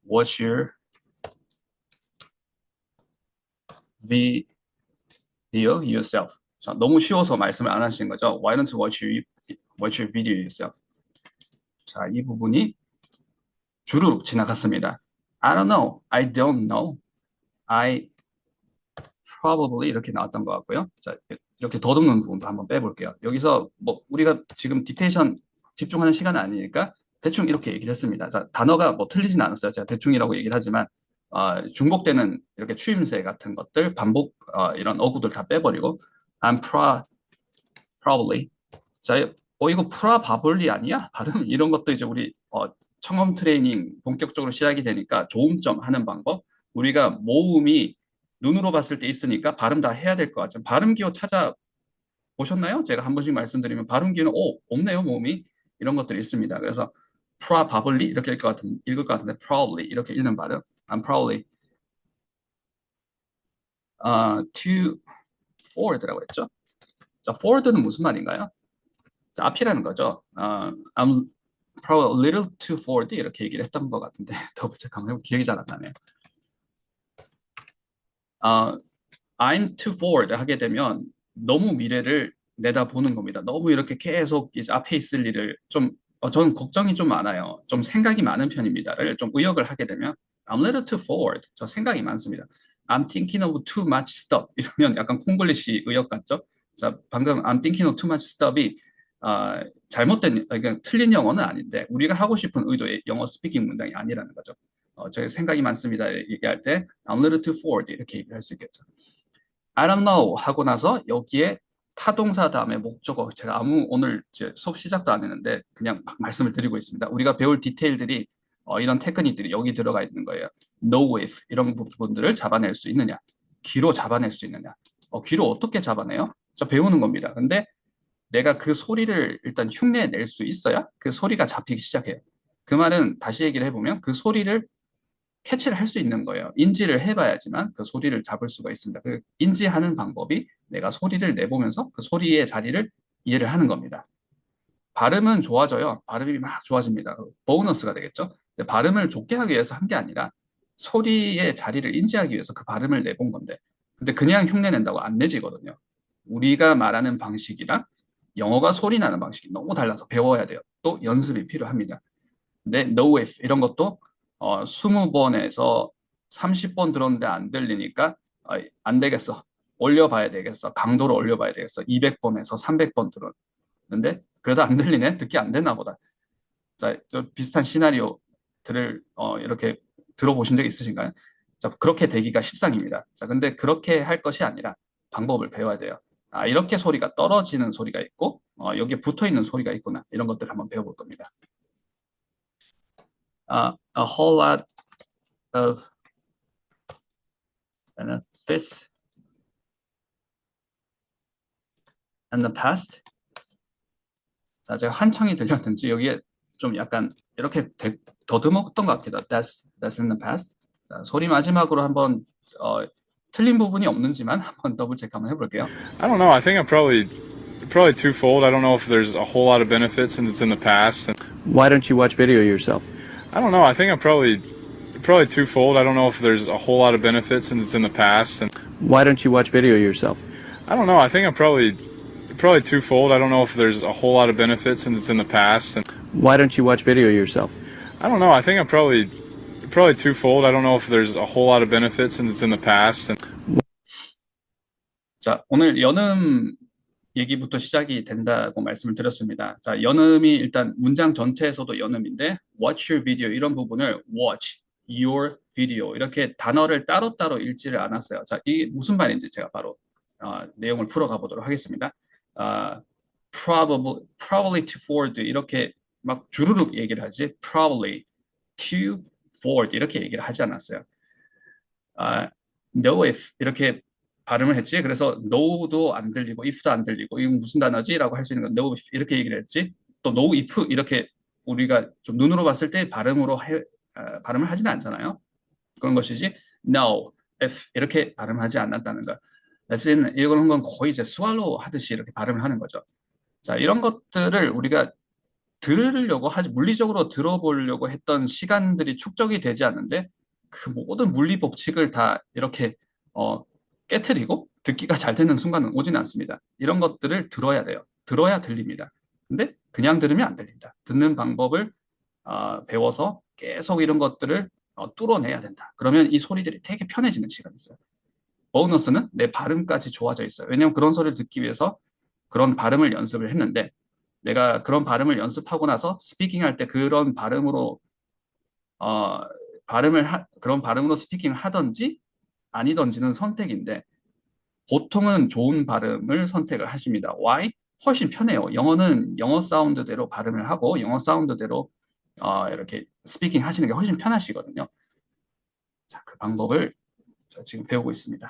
Speaker 1: watch your video yourself. 자, 너무 쉬워서 말씀을 안 하시는 거죠. Why don't you watch your video yourself? 자, 이 부분이 주르륵 지나갔습니다. I don't know. I don't know. I probably 이렇게 나왔던 것 같고요. 자, 이렇게 더듬는 부분도 한번 빼볼게요. 여기서 뭐 우리가 지금 딕테이션 집중하는 시간은 아니니까 대충 이렇게 얘기를 했습니다. 자, 단어가 뭐 틀리진 않았어요. 제가 대충이라고 얘기를 하지만 중복되는 이렇게 추임새 같은 것들, 반복 이런 어구들 다 빼버리고 I'm probably. 자, 이거 probably 아니야? 발음 이런 것도 이제 우리 청음 트레이닝 본격적으로 시작이 되니까 조음점 하는 방법. 우리가 모음이 눈으로 봤을 때 있으니까 발음 다 해야 될 것 같죠. 발음 기호 찾아 보셨나요? 제가 한 번씩 말씀드리면 발음 기호는 없네요, 모음이. 이런 것들이 있습니다. 그래서 probably 이렇게 읽을 것 같은데 probably 이렇게 읽는 발음. I'm probably too forward라고 했죠. 자, forward는 무슨 말인가요? 자, 앞이라는 거죠. I'm probably a little too forward 이렇게 얘기를 했던 것 같은데 더블 체크 한번 해보면 기억이 잘 안 나네요. I'm too forward 하게 되면 너무 미래를 내다보는 겁니다. 너무 이렇게 계속 이제 앞에 있을 일을 좀, 저는 걱정이 좀 많아요. 좀 생각이 많은 편입니다.를 좀 의역을 하게 되면 I'm a little too forward. 저 생각이 많습니다. I'm thinking of too much stuff. 이러면 약간 콩글리시 의역 같죠? 자, 방금 I'm thinking of too much stuff이 잘못된, 그러니까 틀린 영어는 아닌데 우리가 하고 싶은 의도의 영어 스피킹 문장이 아니라는 거죠. 저 생각이 많습니다. 얘기할 때 I'm a little too forward 이렇게 얘기를 할 수 있겠죠. I don't know 하고 나서 여기에 타동사 다음에 목적어 제가 오늘 이제 수업 시작도 안 했는데 그냥 막 말씀을 드리고 있습니다. 우리가 배울 디테일들이 이런 테크닉들이 여기 들어가 있는 거예요. know if 이런 부분들을 잡아낼 수 있느냐, 귀로 잡아낼 수 있느냐, 귀로 어떻게 잡아내요? 저 배우는 겁니다. 근데 내가 그 소리를 일단 흉내 낼 수 있어야 그 소리가 잡히기 시작해요. 그 말은 다시 얘기를 해보면 그 소리를 캐치를 할 수 있는 거예요. 인지를 해봐야지만 그 소리를 잡을 수가 있습니다. 그 인지하는 방법이 내가 소리를 내보면서 그 소리의 자리를 이해를 하는 겁니다. 발음은 좋아져요. 발음이 막 좋아집니다. 보너스가 되겠죠. 근데 발음을 좋게 하기 위해서 한 게 아니라 소리의 자리를 인지하기 위해서 그 발음을 내본 건데, 근데 그냥 흉내 낸다고 안 내지거든요. 우리가 말하는 방식이랑 영어가 소리 나는 방식이 너무 달라서 배워야 돼요. 또 연습이 필요합니다. 근데 no if 이런 것도 20번에서 30번 들었는데 안 들리니까 안 되겠어. 올려봐야 되겠어. 강도를 올려봐야 되겠어. 200번에서 300번 들었는데 그래도 안 들리네. 듣기 안 됐나 보다. 자, 비슷한 시나리오들을 이렇게 들어보신 적 있으신가요? 자, 그렇게 되기가 십상입니다. 자, 근데 그렇게 할 것이 아니라 방법을 배워야 돼요. 이렇게 소리가 떨어지는 소리가 있고 여기에 붙어 있는 소리가 있구나. 이런 것들을 한번 배워볼 겁니다. A whole lot of benefits in the past. 자, 제가 한창이 들렸는지 여기에 좀 약간 이렇게 더듬었던 것 같기도. That's in the past. 자, 소리 마지막으로 한번 틀린 부분이 없는지만 한번 더블 체크 한번 해볼게요.
Speaker 2: I don't know. I think I'm probably twofold. I don't know if there's a whole lot of benefits since it's in the past. And
Speaker 3: Why don't you watch video yourself?
Speaker 2: I don't know. I think I'm probably twofold. I don't know if there's a whole lot of benefits since it's in the past. And
Speaker 3: Why don't you watch video yourself?
Speaker 2: I don't know. I think I'm probably twofold. I don't know if there's a whole lot of benefits since it's in the past. And
Speaker 3: Why don't you watch video yourself?
Speaker 2: I don't know. I think I'm probably twofold. I don't know if there's a whole lot of benefits since it's in the past. And
Speaker 1: 자, 오늘 연음 얘기부터 시작이 된다고 말씀을 드렸습니다. 자, 연음이 일단 문장 전체에서도 연음인데 watch your video 이런 부분을 watch your video 이렇게 단어를 따로따로 읽지를 않았어요. 자, 이게 무슨 말인지 제가 바로 내용을 풀어가 보도록 하겠습니다. probably to forward 이렇게 막 주르륵 얘기를 하지 probably to forward 이렇게 얘기를 하지 않았어요. know if 이렇게 발음을 했지. 그래서 know도 안 들리고 if도 안 들리고 이건 무슨 단어지? 라고 할 수 있는 건 know if 이렇게 얘기를 했지. 또 know if 이렇게 우리가 좀 눈으로 봤을 때 발음을 하지는 않잖아요. 그런 것이지 no, if 이렇게 발음하지 않았다는 거. 레슨 이런 건 거의 이제 스왈로우 하듯이 이렇게 발음을 하는 거죠. 자, 이런 것들을 우리가 들으려고 하지 물리적으로 들어보려고 했던 시간들이 축적이 되지 않는데 그 모든 물리 법칙을 다 이렇게 깨트리고 듣기가 잘 되는 순간은 오지는 않습니다. 이런 것들을 들어야 돼요. 들어야 들립니다. 근데 그냥 들으면 안 들린다. 듣는 방법을 배워서 계속 이런 것들을 뚫어내야 된다. 그러면 이 소리들이 되게 편해지는 시간이 있어요. 보너스는 내 발음까지 좋아져 있어요. 왜냐하면 그런 소리를 듣기 위해서 그런 발음을 연습을 했는데 내가 그런 발음을 연습하고 나서 스피킹 할 때 그런 발음으로 어, 그런 발음으로 스피킹을 하든지 아니든지는 선택인데 보통은 좋은 발음을 선택을 하십니다. Why? 훨씬 편해요. 영어는 영어 사운드대로 발음을 하고 영어 사운드대로 이렇게 스피킹 하시는 게 훨씬 편하시거든요. 자, 그 방법을 지금 배우고 있습니다.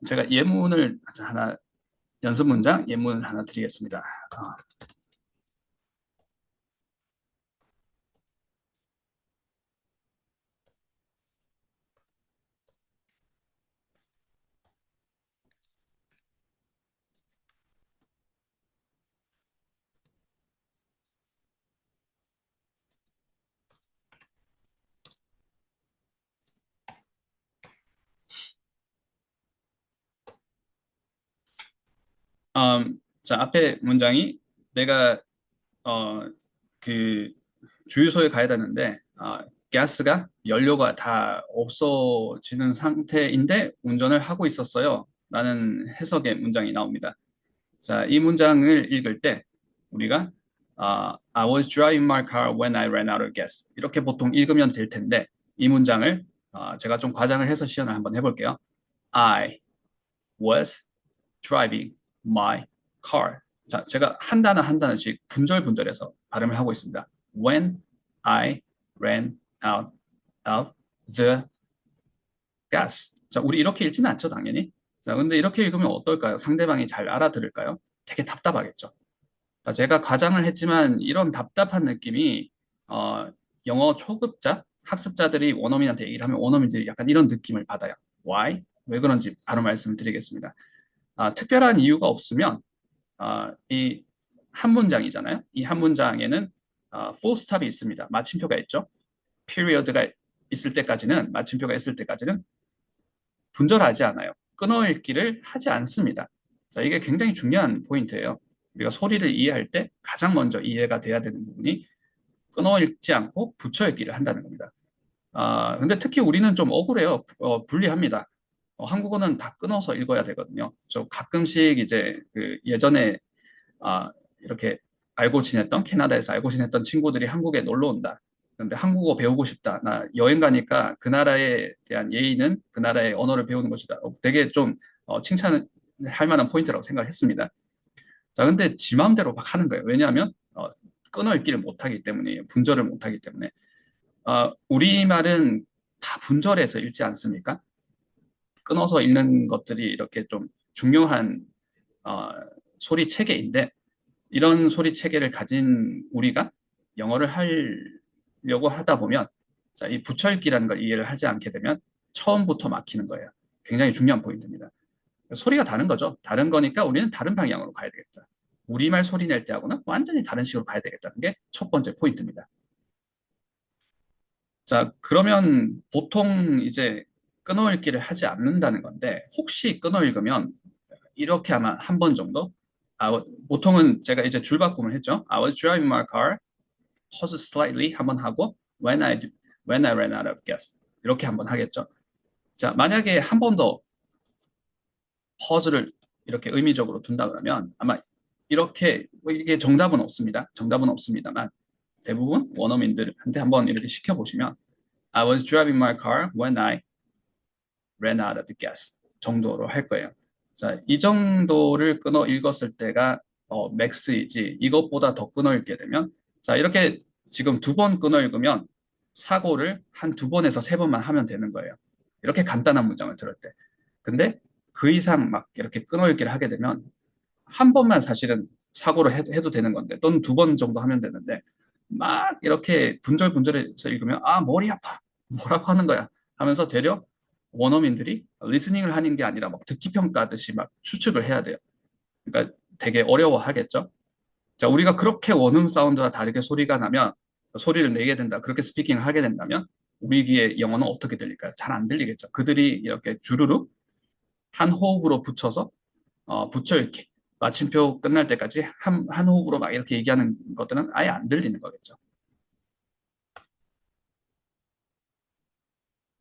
Speaker 1: 제가 예문을 하나 연습 문장 예문을 하나 드리겠습니다. 자, 앞에 문장이 내가 어, 그 주유소에 가야 되는데 가스가 연료가 다 없어지는 상태인데 운전을 하고 있었어요. 라는 해석의 문장이 나옵니다. 자, 이 문장을 읽을 때 우리가 I was driving my car when I ran out of gas. 이렇게 보통 읽으면 될 텐데 이 문장을 제가 좀 과장을 해서 시연을 한번 해볼게요. I was driving my car. 자, 제가 한 단어 한 단어씩 분절분절해서 발음을 하고 있습니다. When I ran out of the gas. 자, 우리 이렇게 읽지는 않죠, 당연히. 자, 근데 이렇게 읽으면 어떨까요? 상대방이 잘 알아들을까요? 되게 답답하겠죠. 자, 제가 과장을 했지만 이런 답답한 느낌이 어, 영어 초급자, 학습자들이 원어민한테 얘기를 하면 원어민들이 약간 이런 느낌을 받아요. Why? 왜 그런지 바로 말씀을 드리겠습니다. 특별한 이유가 없으면 이 한 문장이잖아요. 이 한 문장에는 full stop이 있습니다. 마침표가 있죠. period가 있을 때까지는 마침표가 있을 때까지는 분절하지 않아요. 끊어읽기를 하지 않습니다. 자, 이게 굉장히 중요한 포인트예요. 우리가 소리를 이해할 때 가장 먼저 이해가 돼야 되는 부분이 끊어읽지 않고 붙여읽기를 한다는 겁니다. 근데 특히 우리는 좀 억울해요. 불리합니다. 한국어는 다 끊어서 읽어야 되거든요. 저 가끔씩 이제 그 예전에 이렇게 알고 지냈던 캐나다에서 알고 지냈던 친구들이 한국에 놀러 온다. 근데 한국어 배우고 싶다. 나 여행 가니까 그 나라에 대한 예의는 그 나라의 언어를 배우는 것이다. 되게 좀 칭찬할 만한 포인트라고 생각을 했습니다. 자, 근데 지 마음대로 막 하는 거예요. 왜냐하면 끊어 읽기를 못하기 때문이에요. 분절을 못하기 때문에. 우리말은 다 분절해서 읽지 않습니까? 끊어서 읽는 것들이 이렇게 좀 중요한 어, 소리 체계인데 이런 소리 체계를 가진 우리가 영어를 하려고 하다 보면 자, 이 붙여읽기라는 걸 이해를 하지 않게 되면 처음부터 막히는 거예요. 굉장히 중요한 포인트입니다. 소리가 다른 거죠. 다른 거니까 우리는 다른 방향으로 가야 되겠다. 우리말 소리 낼 때하고는 완전히 다른 식으로 가야 되겠다는 게 첫 번째 포인트입니다. 자, 그러면 보통 이제 끊어읽기를 하지 않는다는 건데 혹시 끊어읽으면 이렇게 아마 한 번 정도 보통은 제가 이제 줄바꿈을 했죠. I was driving my car, pause slightly 한번 하고 when I ran out of gas 이렇게 한번 하겠죠. 자, 만약에 한 번 더 pause를 이렇게 의미적으로 둔다 그러면 아마 이렇게 뭐 이게 정답은 없습니다. 정답은 없습니다만 대부분 원어민들한테 한번 이렇게 시켜보시면 I was driving my car when I ran out of gas 정도로 할 거예요. 자, 이 정도를 끊어 읽었을 때가 맥스이지 이것보다 더 끊어 읽게 되면 자, 이렇게 지금 두 번 끊어 읽으면 사고를 한 두 번에서 세 번만 하면 되는 거예요. 이렇게 간단한 문장을 들을 때. 근데 그 이상 막 이렇게 끊어 읽기를 하게 되면 한 번만 사실은 사고를 해도 되는 건데 또는 두 번 정도 하면 되는데 막 이렇게 분절분절해서 읽으면 머리 아파 뭐라고 하는 거야 하면서 되려 원어민들이 리스닝을 하는 게 아니라 막 듣기 평가하듯이 막 추측을 해야 돼요. 그러니까 되게 어려워하겠죠. 자, 우리가 그렇게 원음 사운드와 다르게 소리가 나면 소리를 내게 된다. 그렇게 스피킹을 하게 된다면 우리 귀에 영어는 어떻게 들릴까요? 잘 안 들리겠죠. 그들이 이렇게 주르륵 한 호흡으로 붙여서 붙여 이렇게 마침표 끝날 때까지 한 호흡으로 막 이렇게 얘기하는 것들은 아예 안 들리는 거겠죠.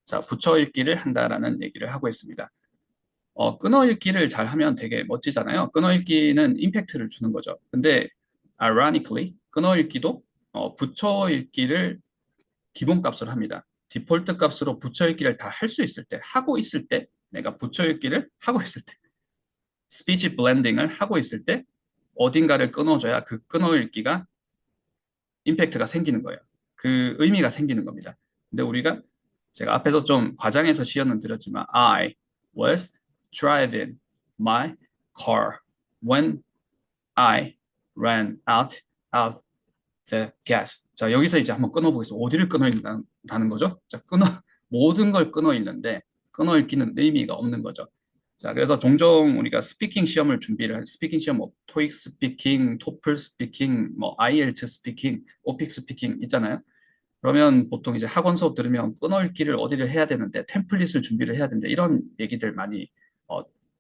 Speaker 1: 자, 붙여 읽기를 한다라는 얘기를 하고 있습니다. 끊어 읽기를 잘 하면 되게 멋지잖아요. 끊어 읽기는 임팩트를 주는 거죠. 근데 ironically 끊어 읽기도 붙여 읽기를 기본값으로 합니다. 디폴트 값으로 붙여 읽기를 다 할 수 있을 때, 하고 있을 때, 내가 붙여 읽기를 하고 있을 때, 스피치 블렌딩을 하고 있을 때 어딘가를 끊어줘야 그 끊어 읽기가 임팩트가 생기는 거예요. 그 의미가 생기는 겁니다. 근데 우리가 제가 앞에서 좀 과장해서 시연은 드렸지만 I was driving my car when I ran out of the gas. 자, 여기서 이제 한번 끊어보겠습니다. 어디를 끊어 읽는다는 거죠? 자, 모든 걸 끊어 읽는데 끊어 읽기는 의미가 없는 거죠. 자, 그래서 종종 우리가 스피킹 시험을 스피킹 시험 뭐 토익 스피킹, 토플 스피킹, 뭐 IELTS 스피킹, 오픽 스피킹 있잖아요. 그러면 보통 이제 학원 수업 들으면 끊어읽기를 어디를 해야 되는데 템플릿을 준비를 해야 되는데 이런 얘기들 많이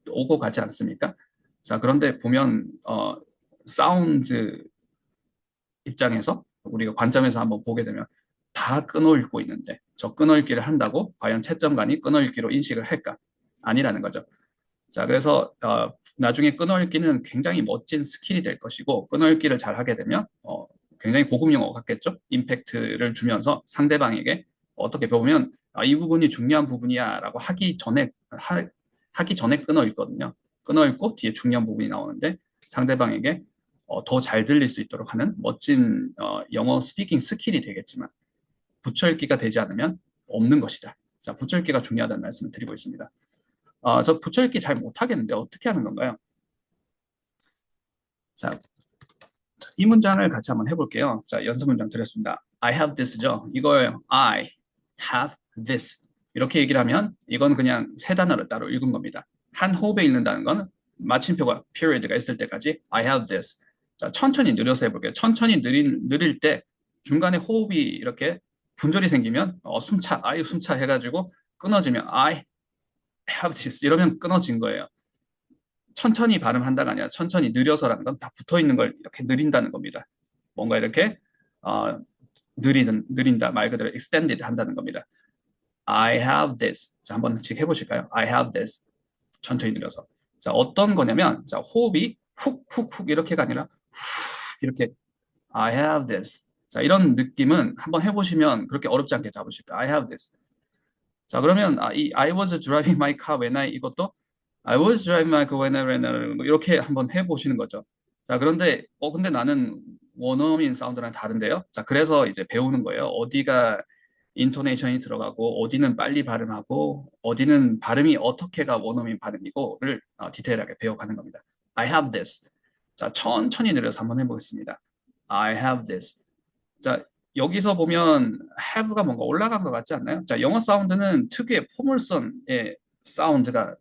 Speaker 1: 오고 가지 않습니까? 자, 그런데 보면 사운드 입장에서 우리가 관점에서 한번 보게 되면 다 끊어읽고 있는데 저 끊어읽기를 한다고 과연 채점관이 끊어읽기로 인식을 할까? 아니라는 거죠. 자, 그래서 나중에 끊어읽기는 굉장히 멋진 스킬이 될 것이고 끊어읽기를 잘 하게 되면 굉장히 고급 용어 같겠죠? 임팩트를 주면서 상대방에게 어떻게 보면 이 부분이 중요한 부분이야라고 하기 전에 끊어읽거든요. 끊어읽고 뒤에 중요한 부분이 나오는데 상대방에게 더 잘 들릴 수 있도록 하는 멋진 영어 스피킹 스킬이 되겠지만 붙여읽기가 되지 않으면 없는 것이다. 자, 붙여읽기가 중요하다는 말씀을 드리고 있습니다. 저 붙여읽기 잘 못하겠는데 어떻게 하는 건가요? 자, 이 문장을 같이 한번 해볼게요. 자, 연습 문장 드렸습니다. I have this죠. 이걸 I have this 이렇게 얘기를 하면 이건 그냥 세 단어를 따로 읽은 겁니다. 한 호흡에 읽는다는 건 마침표가 period가 있을 때까지 I have this. 자, 천천히 느려서 해볼게요. 천천히 느릴 때 중간에 호흡이 이렇게 분절이 생기면 숨차, 아유 숨차 해가지고 끊어지면 I have this 이러면 끊어진 거예요. 천천히 발음한다가 아니라 천천히 느려서라는 건 다 붙어 있는 걸 이렇게 느린다는 겁니다. 뭔가 이렇게 느린다 말 그대로 extended 한다는 겁니다. I have this. 자, 한 번씩 해보실까요? I have this. 천천히 느려서. 자, 어떤 거냐면 자, 호흡이 훅훅훅 이렇게가 아니라 훅 이렇게 I have this. 자, 이런 느낌은 한번 해보시면 그렇게 어렵지 않게 잡으실 거예요. I have this. 자, 그러면 이 I was driving my car when I 이것도 I was driving my car when I 이렇게 한번 해보시는 거죠. 자, 그런데 근데 나는 원어민 사운드랑 다른데요. 자, 그래서 이제 배우는 거예요. 어디가 인토네이션이 들어가고 어디는 빨리 발음하고 어디는 발음이 어떻게가 원어민 발음이고를 디테일하게 배워가는 겁니다. I have this. 자, 천천히 내려서 한번 해보겠습니다. I have this. 자, 여기서 보면 have가 뭔가 올라간 것 같지 않나요? 자, 영어 사운드는 특유의 포물선의 사운드가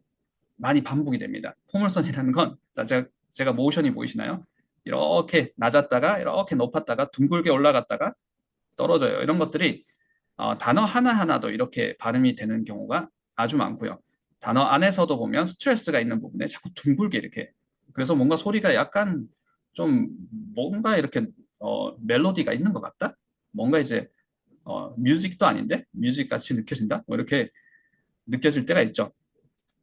Speaker 1: 많이 반복이 됩니다. 포물선이라는 건, 자, 제가 모션이 보이시나요? 이렇게 낮았다가, 이렇게 높았다가, 둥글게 올라갔다가 떨어져요. 이런 것들이 단어 하나하나도 이렇게 발음이 되는 경우가 아주 많고요. 단어 안에서도 보면 스트레스가 있는 부분에 자꾸 둥글게 이렇게. 그래서 뭔가 소리가 약간 좀 뭔가 이렇게 멜로디가 있는 것 같다? 뭔가 이제 뮤직도 아닌데 뮤직 같이 느껴진다? 뭐 이렇게 느껴질 때가 있죠.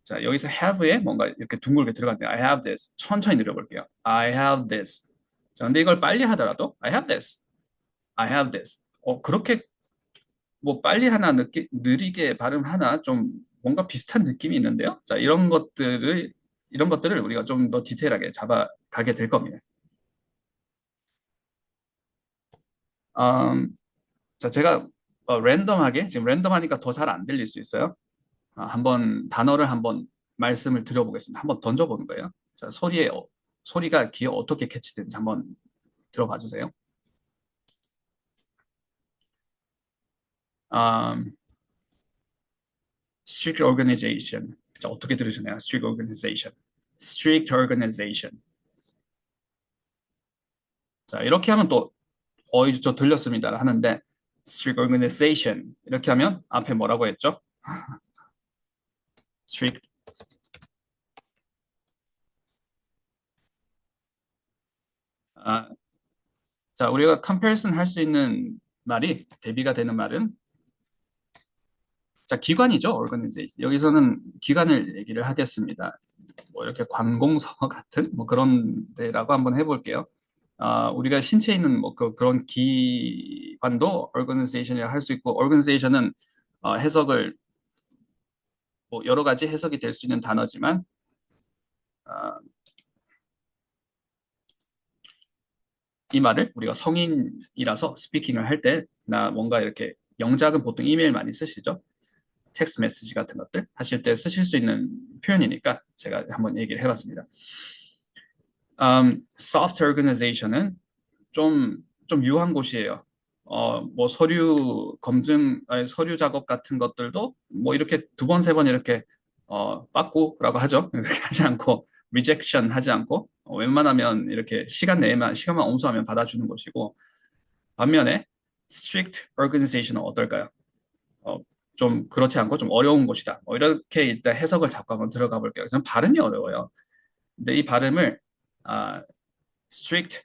Speaker 1: 자, 여기서 have에 뭔가 이렇게 둥글게 들어갔는데 I have this. 천천히 늘려볼게요. I have this. 자, 근데 이걸 빨리 하더라도 I have this. I have this. 그렇게 뭐 빨리 하나 느리게 발음 하나 좀 뭔가 비슷한 느낌이 있는데요. 자, 이런 것들을 우리가 좀 더 디테일하게 잡아가게 될 겁니다. 자, 제가 랜덤하게 지금 랜덤하니까 더 잘 안 들릴 수 있어요. 한번 단어를 한번 말씀을 드려보겠습니다. 한번 던져보는 거예요. 자, 소리가 귀에 어떻게 캐치되는지 한번 들어봐 주세요. Strict organization. 자, 어떻게 들으셨나요? Strict organization. Strict organization. 자, 이렇게 하면 또 저 들렸습니다 하는데 strict organization 이렇게 하면 앞에 뭐라고 했죠? strict. 자, 우리가 comparison 할 수 있는 말이 대비가 되는 말은 자, 기관이죠. organization. 여기서는 기관을 얘기를 하겠습니다. 뭐 이렇게 관공서 같은 뭐 그런 데라고 한번 해볼게요. 우리가 신체에 있는 뭐 그런 기관도 organization이라 할 수 있고 organization은 해석을 뭐 여러 가지 해석이 될 수 있는 단어지만 이 말을 우리가 성인이라서 스피킹을 할 때 나 뭔가 이렇게 영작은 보통 이메일 많이 쓰시죠. 텍스트 메시지 같은 것들 하실 때 쓰실 수 있는 표현이니까 제가 한번 얘기를 해봤습니다. soft organization은 좀 유한 곳이에요. 뭐 서류 검증, 서류 작업 같은 것들도 뭐 이렇게 두 번, 세 번 이렇게 빠꾸라고 하죠. 그렇게 하지 않고 rejection 하지 않고 웬만하면 이렇게 시간만 엄수하면 받아주는 곳이고 반면에 strict organization은 어떨까요? 좀 그렇지 않고 좀 어려운 곳이다. 뭐 이렇게 일단 해석을 잡고 한번 들어가 볼게요. 전 발음이 어려워요. 근데 이 발음을 아, strict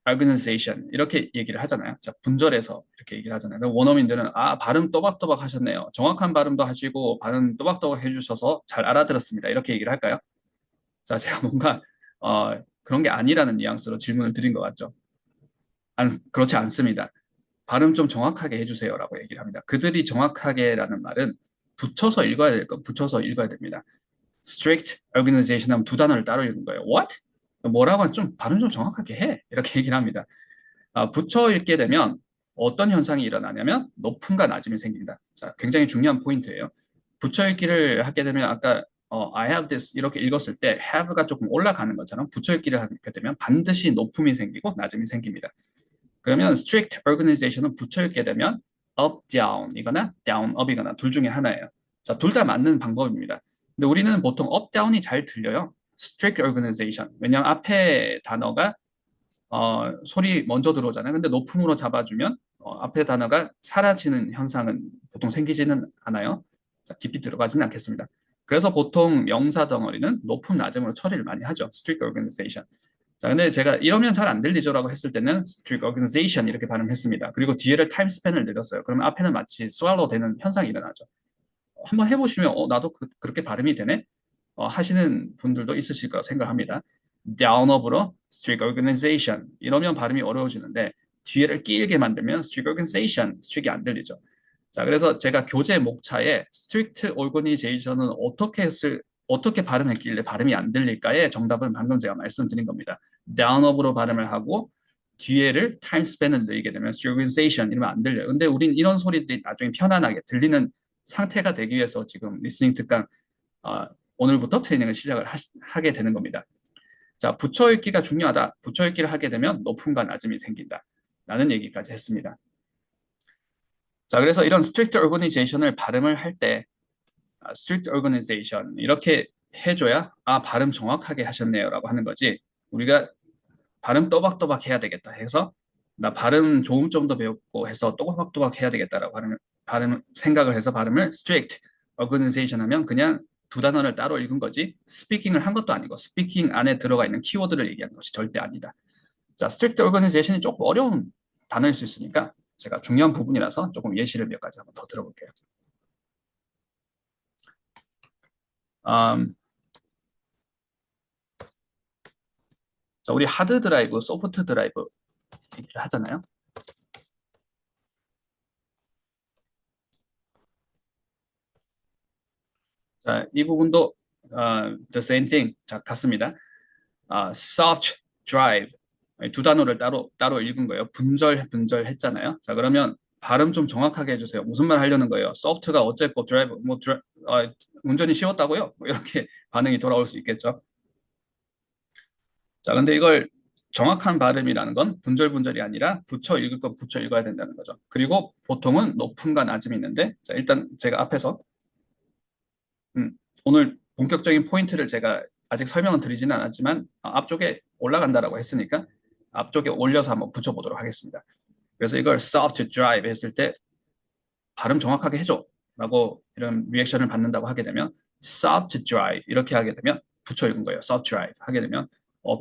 Speaker 1: organization 이렇게 얘기를 하잖아요. 자, 분절해서 이렇게 얘기를 하잖아요. 그럼 원어민들은 발음 또박또박 하셨네요. 정확한 발음도 하시고 발음 또박또박 해주셔서 잘 알아들었습니다. 이렇게 얘기를 할까요? 자, 제가 뭔가 그런 게 아니라는 뉘앙스로 질문을 드린 것 같죠. 그렇지 않습니다. 발음 좀 정확하게 해주세요라고 얘기를 합니다. 그들이 정확하게라는 말은 붙여서 읽어야 될 건 붙여서 읽어야 됩니다. strict organization 하면 두 단어를 따로 읽는 거예요. What? 뭐라고 하면 좀 발음 좀 정확하게 해. 이렇게 얘기를 합니다. 붙여 읽게 되면 어떤 현상이 일어나냐면 높음과 낮음이 생깁니다. 자, 굉장히 중요한 포인트예요. 붙여 읽기를 하게 되면 아까 I have this 이렇게 읽었을 때 have가 조금 올라가는 것처럼 붙여 읽기를 하게 되면 반드시 높음이 생기고 낮음이 생깁니다. 그러면 strict organization은 붙여 읽게 되면 up, down이거나 down, up이거나 둘 중에 하나예요. 자, 둘 다 맞는 방법입니다. 근데 우리는 보통 up, down이 잘 들려요. strict organization. 왜냐하면 앞에 단어가 소리 먼저 들어오잖아요. 근데 높음으로 잡아주면 앞에 단어가 사라지는 현상은 보통 생기지는 않아요. 자, 깊이 들어가지는 않겠습니다. 그래서 보통 명사 덩어리는 높음, 낮음으로 처리를 많이 하죠. strict organization. 자, 근데 제가 이러면 잘 안 들리죠라고 했을 때는 strict organization 이렇게 발음했습니다. 그리고 뒤에를 타임스팬을 내렸어요. 그러면 앞에는 마치 swallow 되는 현상이 일어나죠. 한번 해보시면 나도 그렇게 발음이 되네? 하시는 분들도 있으실 거라 생각합니다. down업으로 strict organization 이러면 발음이 어려워지는데 뒤에를 길게 만들면 strict organization, strict이 안 들리죠. 자, 그래서 제가 교재 목차에 strict organization은 어떻게 발음했길래 발음이 안 들릴까의 정답은 방금 제가 말씀드린 겁니다. down업으로 발음을 하고 뒤에를 time span을 늘리게 되면 strict organization 이러면 안 들려요. 근데 우린 이런 소리들이 나중에 편안하게 들리는 상태가 되기 위해서 지금 리스닝 특강 오늘부터 트레이닝을 시작을 하게 되는 겁니다. 자, 붙여 읽기가 중요하다. 붙여 읽기를 하게 되면 높음과 낮음이 생긴다. 라는 얘기까지 했습니다. 자, 그래서 이런 strict organization을 발음을 할 때 strict organization 이렇게 해줘야 발음 정확하게 하셨네요라고 하는 거지. 우리가 발음 또박또박 해야 되겠다 해서 나 발음 조금 좀 더 배웠고 해서 또박또박 해야 되겠다라고 하는 발음 생각을 해서 발음을 strict organization 하면 그냥 두 단어를 따로 읽은 거지 스피킹을 한 것도 아니고 스피킹 안에 들어가 있는 키워드를 얘기한 것이 절대 아니다. 자, strict organization이 조금 어려운 단어일 수 있으니까 제가 중요한 부분이라서 조금 예시를 몇 가지 한번 더 들어볼게요. 자, 우리 하드 드라이브, 소프트 드라이브 얘기를 하잖아요. 자, 이 부분도 the same thing. 자, 같습니다. soft drive 두 단어를 따로 읽은 거예요. 분절 했잖아요. 자, 그러면 발음 좀 정확하게 해주세요. 무슨 말 하려는 거예요? soft가 어쨌고 drive 운전이 쉬웠다고요? 뭐 이렇게 반응이 돌아올 수 있겠죠. 자, 근데 이걸 정확한 발음이라는 건 분절이 아니라 붙여 읽을 건 붙여 읽어야 된다는 거죠. 그리고 보통은 높음과 낮음이 있는데, 자, 일단 제가 앞에서 오늘 본격적인 포인트를 제가 아직 설명은 드리지는 않았지만 앞쪽에 올라간다라고 했으니까 앞쪽에 올려서 한번 붙여보도록 하겠습니다. 그래서 이걸 soft drive 했을 때 발음 정확하게 해줘 라고 이런 리액션을 받는다고 하게 되면 soft drive 이렇게 하게 되면 붙여 읽은 거예요. soft drive 하게 되면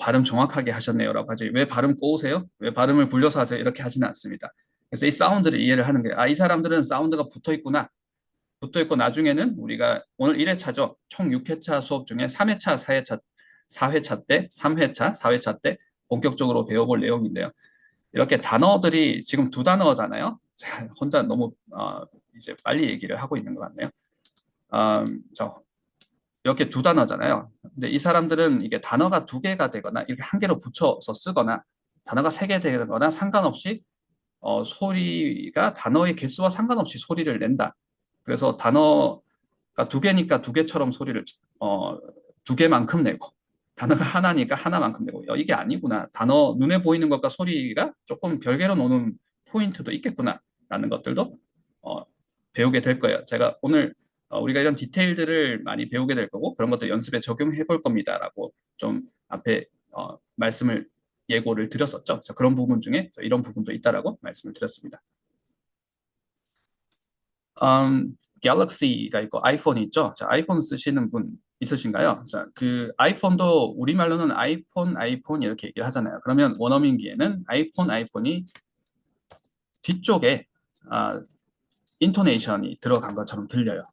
Speaker 1: 발음 정확하게 하셨네요 라고 하지 왜 발음 꼬우세요? 왜 발음을 굴려서 하세요? 이렇게 하지는 않습니다. 그래서 이 사운드를 이해를 하는 거예요. 이 사람들은 사운드가 붙어 있구나. 붙어 있고 나중에는 우리가 오늘 1회차죠. 총 6회차 수업 중에 3회차, 4회차, 4회차 때, 3회차, 4회차 때 본격적으로 배워볼 내용인데요. 이렇게 단어들이 지금 두 단어잖아요. 제가 혼자 너무 이제 빨리 얘기를 하고 있는 것 같네요. 이렇게 두 단어잖아요. 근데 이 사람들은 이게 단어가 두 개가 되거나 이렇게 한 개로 붙여서 쓰거나 단어가 세 개 되거나 상관없이 소리가 단어의 개수와 상관없이 소리를 낸다. 그래서 단어가 두 개니까 두 개처럼 소리를 두 개만큼 내고 단어가 하나니까 하나만큼 내고 이게 아니구나. 단어 눈에 보이는 것과 소리가 조금 별개로 노는 포인트도 있겠구나라는 것들도 배우게 될 거예요. 제가 오늘 우리가 이런 디테일들을 많이 배우게 될 거고 그런 것도 연습에 적용해 볼 겁니다라고 좀 앞에 말씀을 예고를 드렸었죠. 그런 부분 중에 이런 부분도 있다라고 말씀을 드렸습니다. 갤럭시가 있고 아이폰이 있죠. 자, 아이폰 쓰시는 분 있으신가요? 자, 그 아이폰도 우리말로는 아이폰 이렇게 얘기를 하잖아요. 그러면 원어민기에는 아이폰이 뒤쪽에 아, 인토네이션이 들어간 것처럼 들려요.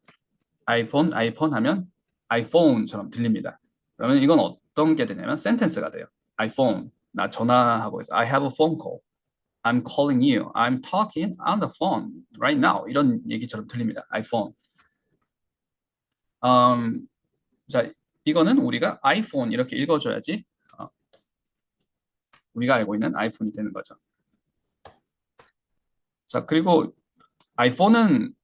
Speaker 1: 아이폰 하면 아이폰처럼 들립니다. 그러면 이건 어떤 게 되냐면 센텐스가 돼요. 아이폰, 나 전화하고 있어. I have a phone call. I'm calling you. I'm talking on the phone right now. 이런 얘기처럼 들립니다. 아이폰. 자, 이거는 우리가 아이폰 이렇게 읽어줘야지 우리가 알고 있는 아이폰이 되는 거죠. 자, 그리고 아이폰은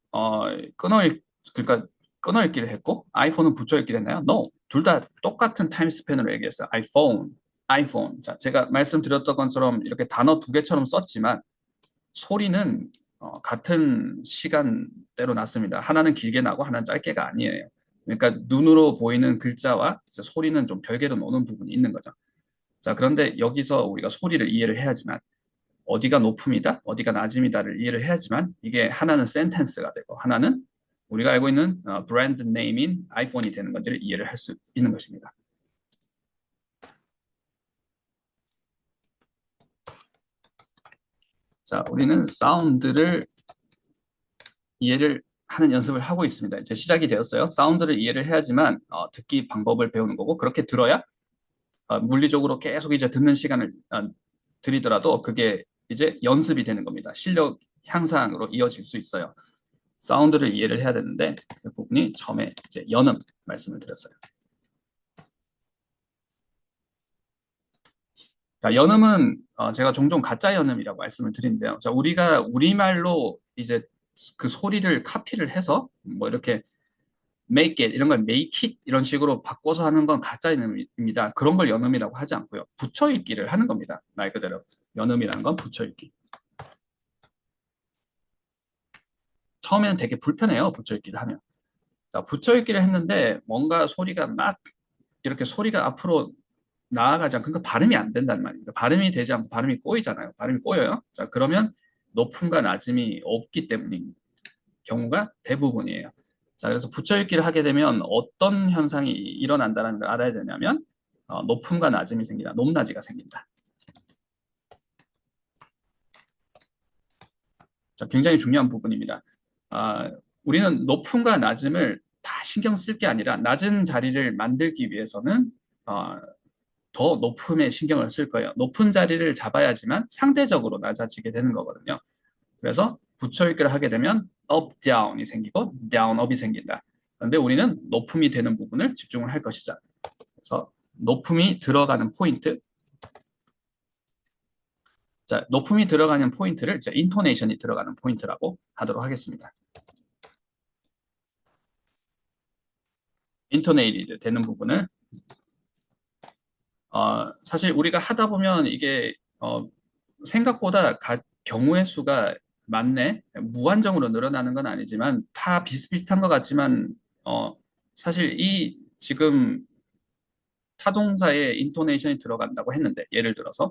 Speaker 1: 그러니까 끊어읽기를 했고 아이폰은 붙여읽기를 했나요? No. 둘 다 똑같은 타임 스팬으로 얘기했어요. 아이폰. 자, 제가 말씀드렸던 것처럼 이렇게 단어 두 개처럼 썼지만 소리는 같은 시간대로 났습니다. 하나는 길게 나고 하나는 짧게가 아니에요. 그러니까 눈으로 보이는 글자와 소리는 좀 별개로 노는 부분이 있는 거죠. 자, 그런데 여기서 우리가 소리를 이해를 해야지만 어디가 높음이다, 어디가 낮음이다를 이해를 해야지만 이게 하나는 센텐스가 되고 하나는 우리가 알고 있는 브랜드 네임인 아이폰이 되는 건지를 이해를 할 수 있는 것입니다. 자, 우리는 사운드를 이해를 하는 연습을 하고 있습니다. 이제 시작이 되었어요. 사운드를 이해를 해야지만 듣기 방법을 배우는 거고 그렇게 들어야 물리적으로 계속 이제 듣는 시간을 들이더라도 그게 이제 연습이 되는 겁니다. 실력 향상으로 이어질 수 있어요. 사운드를 이해를 해야 되는데 그 부분이 처음에 이제 연음 말씀을 드렸어요. 자, 연음은 제가 종종 가짜 연음이라고 말씀을 드리는데요. 자, 우리가 우리말로 이제 그 소리를 카피를 해서 뭐 이렇게 make it 이런 걸 make it 이런 식으로 바꿔서 하는 건 가짜 연음입니다. 그런 걸 연음이라고 하지 않고요. 붙여 읽기를 하는 겁니다. 말 그대로 연음이라는 건 붙여 읽기. 처음에는 되게 불편해요. 붙여 읽기를 하면. 자, 붙여 읽기를 했는데 뭔가 소리가 막 이렇게 소리가 앞으로 나아가지 않고 그러니까 발음이 안 된다는 말입니다. 발음이 되지 않고 발음이 꼬이잖아요. 발음이 꼬여요. 자, 그러면 높음과 낮음이 없기 때문인 경우가 대부분이에요. 자, 그래서 붙여 읽기를 하게 되면 어떤 현상이 일어난다는 걸 알아야 되냐면 높음과 낮음이 생긴다. 높낮이가 생긴다. 자, 굉장히 중요한 부분입니다. 우리는 높음과 낮음을 다 신경 쓸 게 아니라 낮은 자리를 만들기 위해서는 더 높음에 신경을 쓸 거예요. 높은 자리를 잡아야지만 상대적으로 낮아지게 되는 거거든요. 그래서 붙여 읽기를 하게 되면 up, down이 생기고 down, up이 생긴다. 그런데 우리는 높음이 되는 부분을 집중을 할 것이죠. 그래서 높음이 들어가는 포인트. 자, 높음이 들어가는 포인트를 이제 인토네이션이 들어가는 포인트라고 하도록 하겠습니다. 인토네이티드 되는 부분을 사실 우리가 하다 보면 이게 생각보다 경우의 수가 많네. 무한정으로 늘어나는 건 아니지만 다 비슷비슷한 것 같지만 사실 이 지금 타동사에 인토네이션이 들어간다고 했는데 예를 들어서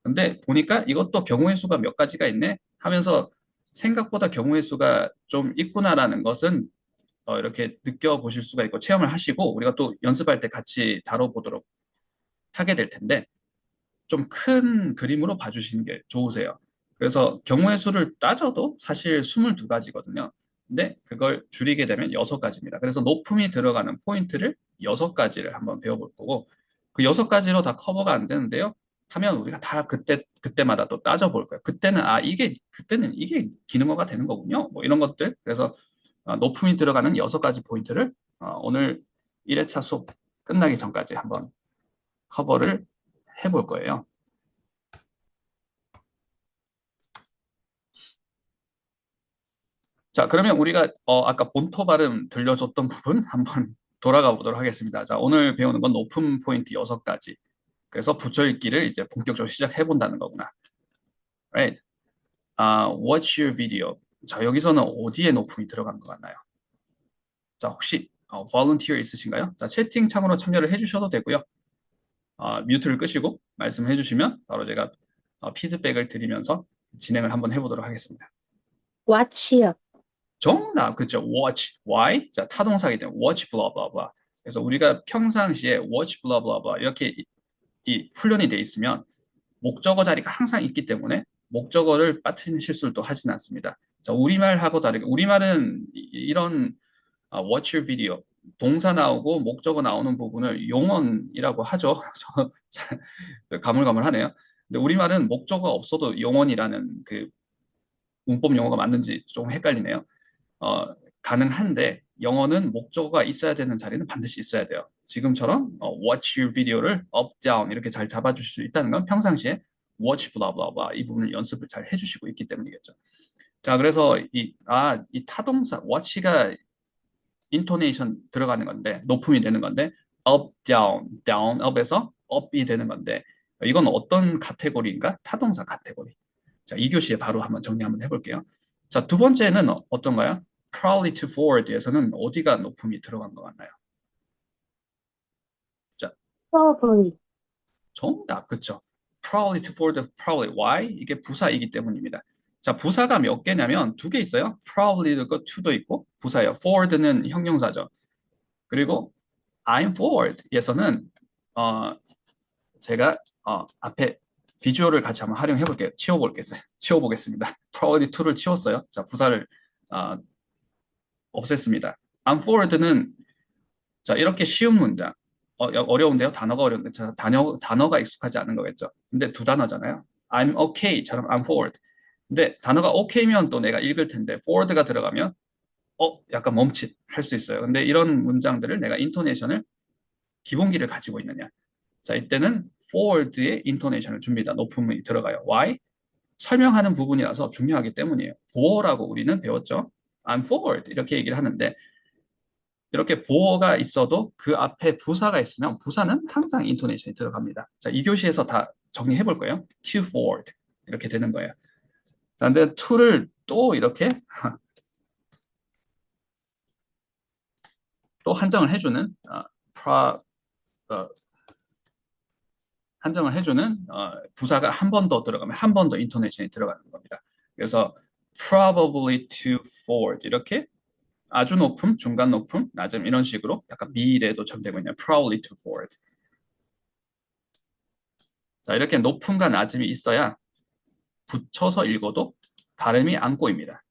Speaker 1: 근데 보니까 이것도 경우의 수가 몇 가지가 있네 하면서 생각보다 경우의 수가 좀 있구나라는 것은 이렇게 느껴보실 수가 있고 체험을 하시고 우리가 또 연습할 때 같이 다뤄보도록 하게 될 텐데 좀 큰 그림으로 봐주시는 게 좋으세요. 그래서 경우의 수를 따져도 사실 22가지거든요. 근데 그걸 줄이게 되면 6가지입니다. 그래서 높음이 들어가는 포인트를 6가지를 한번 배워볼 거고 그 6가지로 다 커버가 안 되는데요. 하면 우리가 다 그때마다 또 따져볼 거예요. 그때는 이게 기능어가 되는 거군요. 뭐 이런 것들. 그래서 높음이 들어가는 6가지 포인트를 오늘 1회차 수업 끝나기 전까지 한번 커버를 해볼 거예요. 자, 그러면 우리가 아까 본토 발음 들려줬던 부분 한번 돌아가 보도록 하겠습니다. 자, 오늘 배우는 건 높음 포인트 6가지. 그래서 붙여 읽기를 이제 본격적으로 시작해 본다는 거구나. Right? What's your video? 자, 여기서는 어디에 높음이 들어간 것 같나요? 자, 혹시 volunteer 있으신가요? 자, 채팅창으로 참여를 해주셔도 되고요. 뮤트를 끄시고 말씀해 주시면 바로 제가 피드백을 드리면서 진행을 한번 해보도록 하겠습니다.
Speaker 4: What's here?
Speaker 1: 정답, 그렇죠. watch, why? 자, 타동사이기 때문에 watch, blah, blah, blah. 그래서 우리가 평상시에 watch blah blah blah 이렇게 이 훈련이 돼 있으면 목적어 자리가 항상 있기 때문에 목적어를 빠뜨리는 실수를 또 하지는 않습니다. 자, 우리말하고 다르게 우리말은 이런 watch your video 동사 나오고 목적어 나오는 부분을 용언이라고 하죠. 저는 잘 가물가물하네요. 근데 우리말은 목적어가 없어도 용언이라는 그 문법 용어가 맞는지 조금 헷갈리네요. 가능한데 영어는 목적어가 있어야 되는 자리는 반드시 있어야 돼요. 지금처럼 watch your video를 up, down 이렇게 잘 잡아주실 수 있다는 건 평상시에 watch blah blah blah 이 부분을 연습을 잘 해주시고 있기 때문이겠죠. 자, 그래서 이 타동사 watch가 인토네이션 들어가는 건데 높음이 되는 건데 up, down, down, up에서 up이 되는 건데 이건 어떤 카테고리인가? 타동사 카테고리. 자, 2교시에 바로 한번 정리 한번 해볼게요. 자, 두 번째는 어떤가요? probably to forward에서는 어디가 높음이 들어간 것 같나요? 자,
Speaker 4: probably.
Speaker 1: 정답, 그쵸? probably to forward, probably. Why? 이게 부사이기 때문입니다. 자, 부사가 몇 개냐면 두 개 있어요. probably도 있고 to도 있고 부사예요. forward는 형용사죠. 그리고 I'm forward에서는 제가 앞에 비주얼을 같이 한번 활용해 볼게요. 치워보겠습니다. probably to를 치웠어요. 자, 부사를 없앴습니다. I'm forward는 자, 이렇게 쉬운 문장. 어려운데요? 단어가 어려운데 자, 단어가 익숙하지 않은 거겠죠. 근데 두 단어잖아요. I'm okay처럼 I'm forward. 근데 단어가 okay면 또 내가 읽을 텐데 forward가 들어가면 약간 멈칫할 수 있어요. 근데 이런 문장들을 내가 인토네이션을 기본기를 가지고 있느냐. 자, 이때는 forward의 인토네이션을 줍니다. 높음이 들어가요. Why? 설명하는 부분이라서 중요하기 때문이에요. 보어라고 우리는 배웠죠. I'm forward 이렇게 얘기를 하는데 이렇게 보어가 있어도 그 앞에 부사가 있으면 부사는 항상 인토네이션이 들어갑니다. 자, 2교시에서 다 정리해 볼 거예요. to forward 이렇게 되는 거예요. 자, 근데 to를 또 이렇게 또 한정을 해주는 한정을 해주는 부사가 한 번 더 들어가면 한 번 더 인토네이션이 들어가는 겁니다. 그래서 probably to forward 이렇게 아주 높음, 중간 높음, 낮음 이런 식으로 약간 미래도 적용되고 있네요. probably to forward. 자, 이렇게 높음과 낮음이 있어야 붙여서 읽어도 발음이 안 꼬입니다.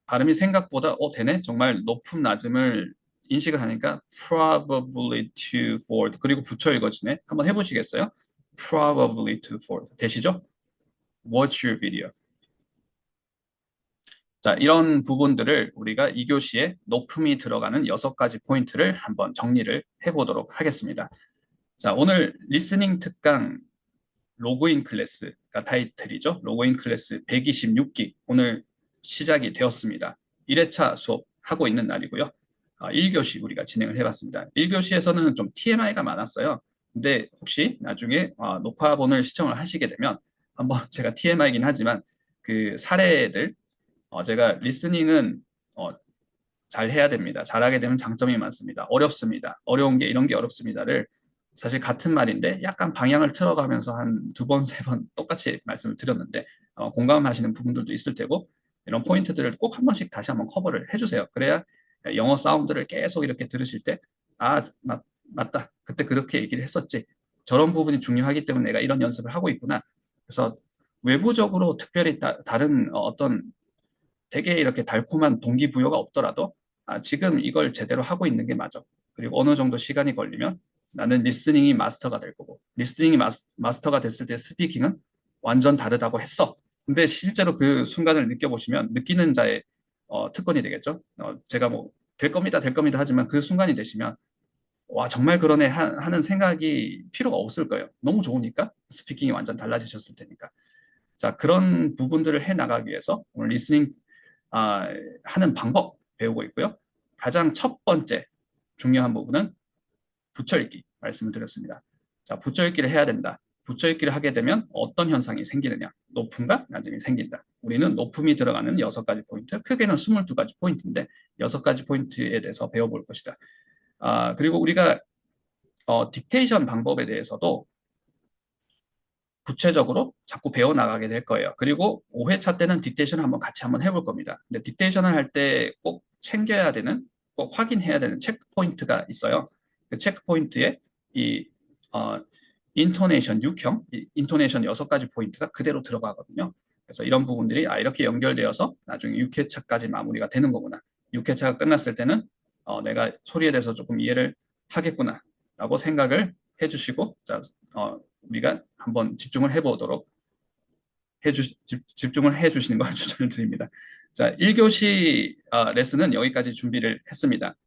Speaker 1: 발음이 생각보다 되네? 정말 높음, 낮음을 인식을 하니까 probably to forward 그리고 붙여 읽어지네. 한번 해보시겠어요? probably to forward 되시죠? Watch your video. 자, 이런 부분들을 우리가 2교시에 높음이 들어가는 6가지 포인트를 한번 정리를 해보도록 하겠습니다. 자, 오늘 리스닝 특강 로그인 클래스가 타이틀이죠. 로그인 클래스 126기 오늘 시작이 되었습니다. 1회차 수업하고 있는 날이고요. 1교시 우리가 진행을 해봤습니다. 1교시에서는 좀 TMI가 많았어요. 근데 혹시 나중에 녹화본을 시청을 하시게 되면 한번 제가 TMI이긴 하지만 그 사례들 제가 리스닝은 잘 해야 됩니다. 잘하게 되면 장점이 많습니다. 어렵습니다. 어려운 게 이런 게 어렵습니다를 사실 같은 말인데 약간 방향을 틀어가면서 한 두 번, 세 번 똑같이 말씀을 드렸는데 공감하시는 부분들도 있을 테고 이런 포인트들을 꼭 한 번씩 다시 한번 커버를 해주세요. 그래야 영어 사운드를 계속 이렇게 들으실 때 맞다. 그때 그렇게 얘기를 했었지. 저런 부분이 중요하기 때문에 내가 이런 연습을 하고 있구나. 그래서 외부적으로 특별히 다른 어떤 되게 이렇게 달콤한 동기부여가 없더라도 지금 이걸 제대로 하고 있는 게 맞아. 그리고 어느 정도 시간이 걸리면 나는 리스닝이 마스터가 될 거고 리스닝이 마스터가 됐을 때 스피킹은 완전 다르다고 했어. 근데 실제로 그 순간을 느껴보시면 느끼는 자의 특권이 되겠죠. 제가 뭐 될 겁니다, 될 겁니다 하지만 그 순간이 되시면 와 정말 그러네 하는 생각이 필요가 없을 거예요. 너무 좋으니까 스피킹이 완전 달라지셨을 테니까. 자, 그런 부분들을 해나가기 위해서 오늘 리스닝 하는 방법 배우고 있고요. 가장 첫 번째 중요한 부분은 붙여읽기 말씀을 드렸습니다. 자, 붙여읽기를 해야 된다. 붙여읽기를 하게 되면 어떤 현상이 생기느냐. 높음과 낮음이 생긴다. 우리는 높음이 들어가는 6가지 포인트, 크게는 22가지 포인트인데 6가지 포인트에 대해서 배워볼 것이다. 그리고 우리가 딕테이션 방법에 대해서도 구체적으로 자꾸 배워나가게 될 거예요. 그리고 5회차 때는 딕테이션을 같이 한번 해볼 겁니다. 근데 딕테이션을 할 때 꼭 챙겨야 되는 꼭 확인해야 되는 체크 포인트가 있어요. 그 체크 포인트에 이 인토네이션 6형, 인토네이션 6가지 포인트가 그대로 들어가거든요. 그래서 이런 부분들이 이렇게 연결되어서 나중에 6회차까지 마무리가 되는 거구나. 6회차가 끝났을 때는 내가 소리에 대해서 조금 이해를 하겠구나 라고 생각을 해주시고, 자, 우리가 한번 집중을 해보도록 집중을 해주시는 걸 추천을 드립니다. 자, 1교시 레슨은 여기까지 준비를 했습니다.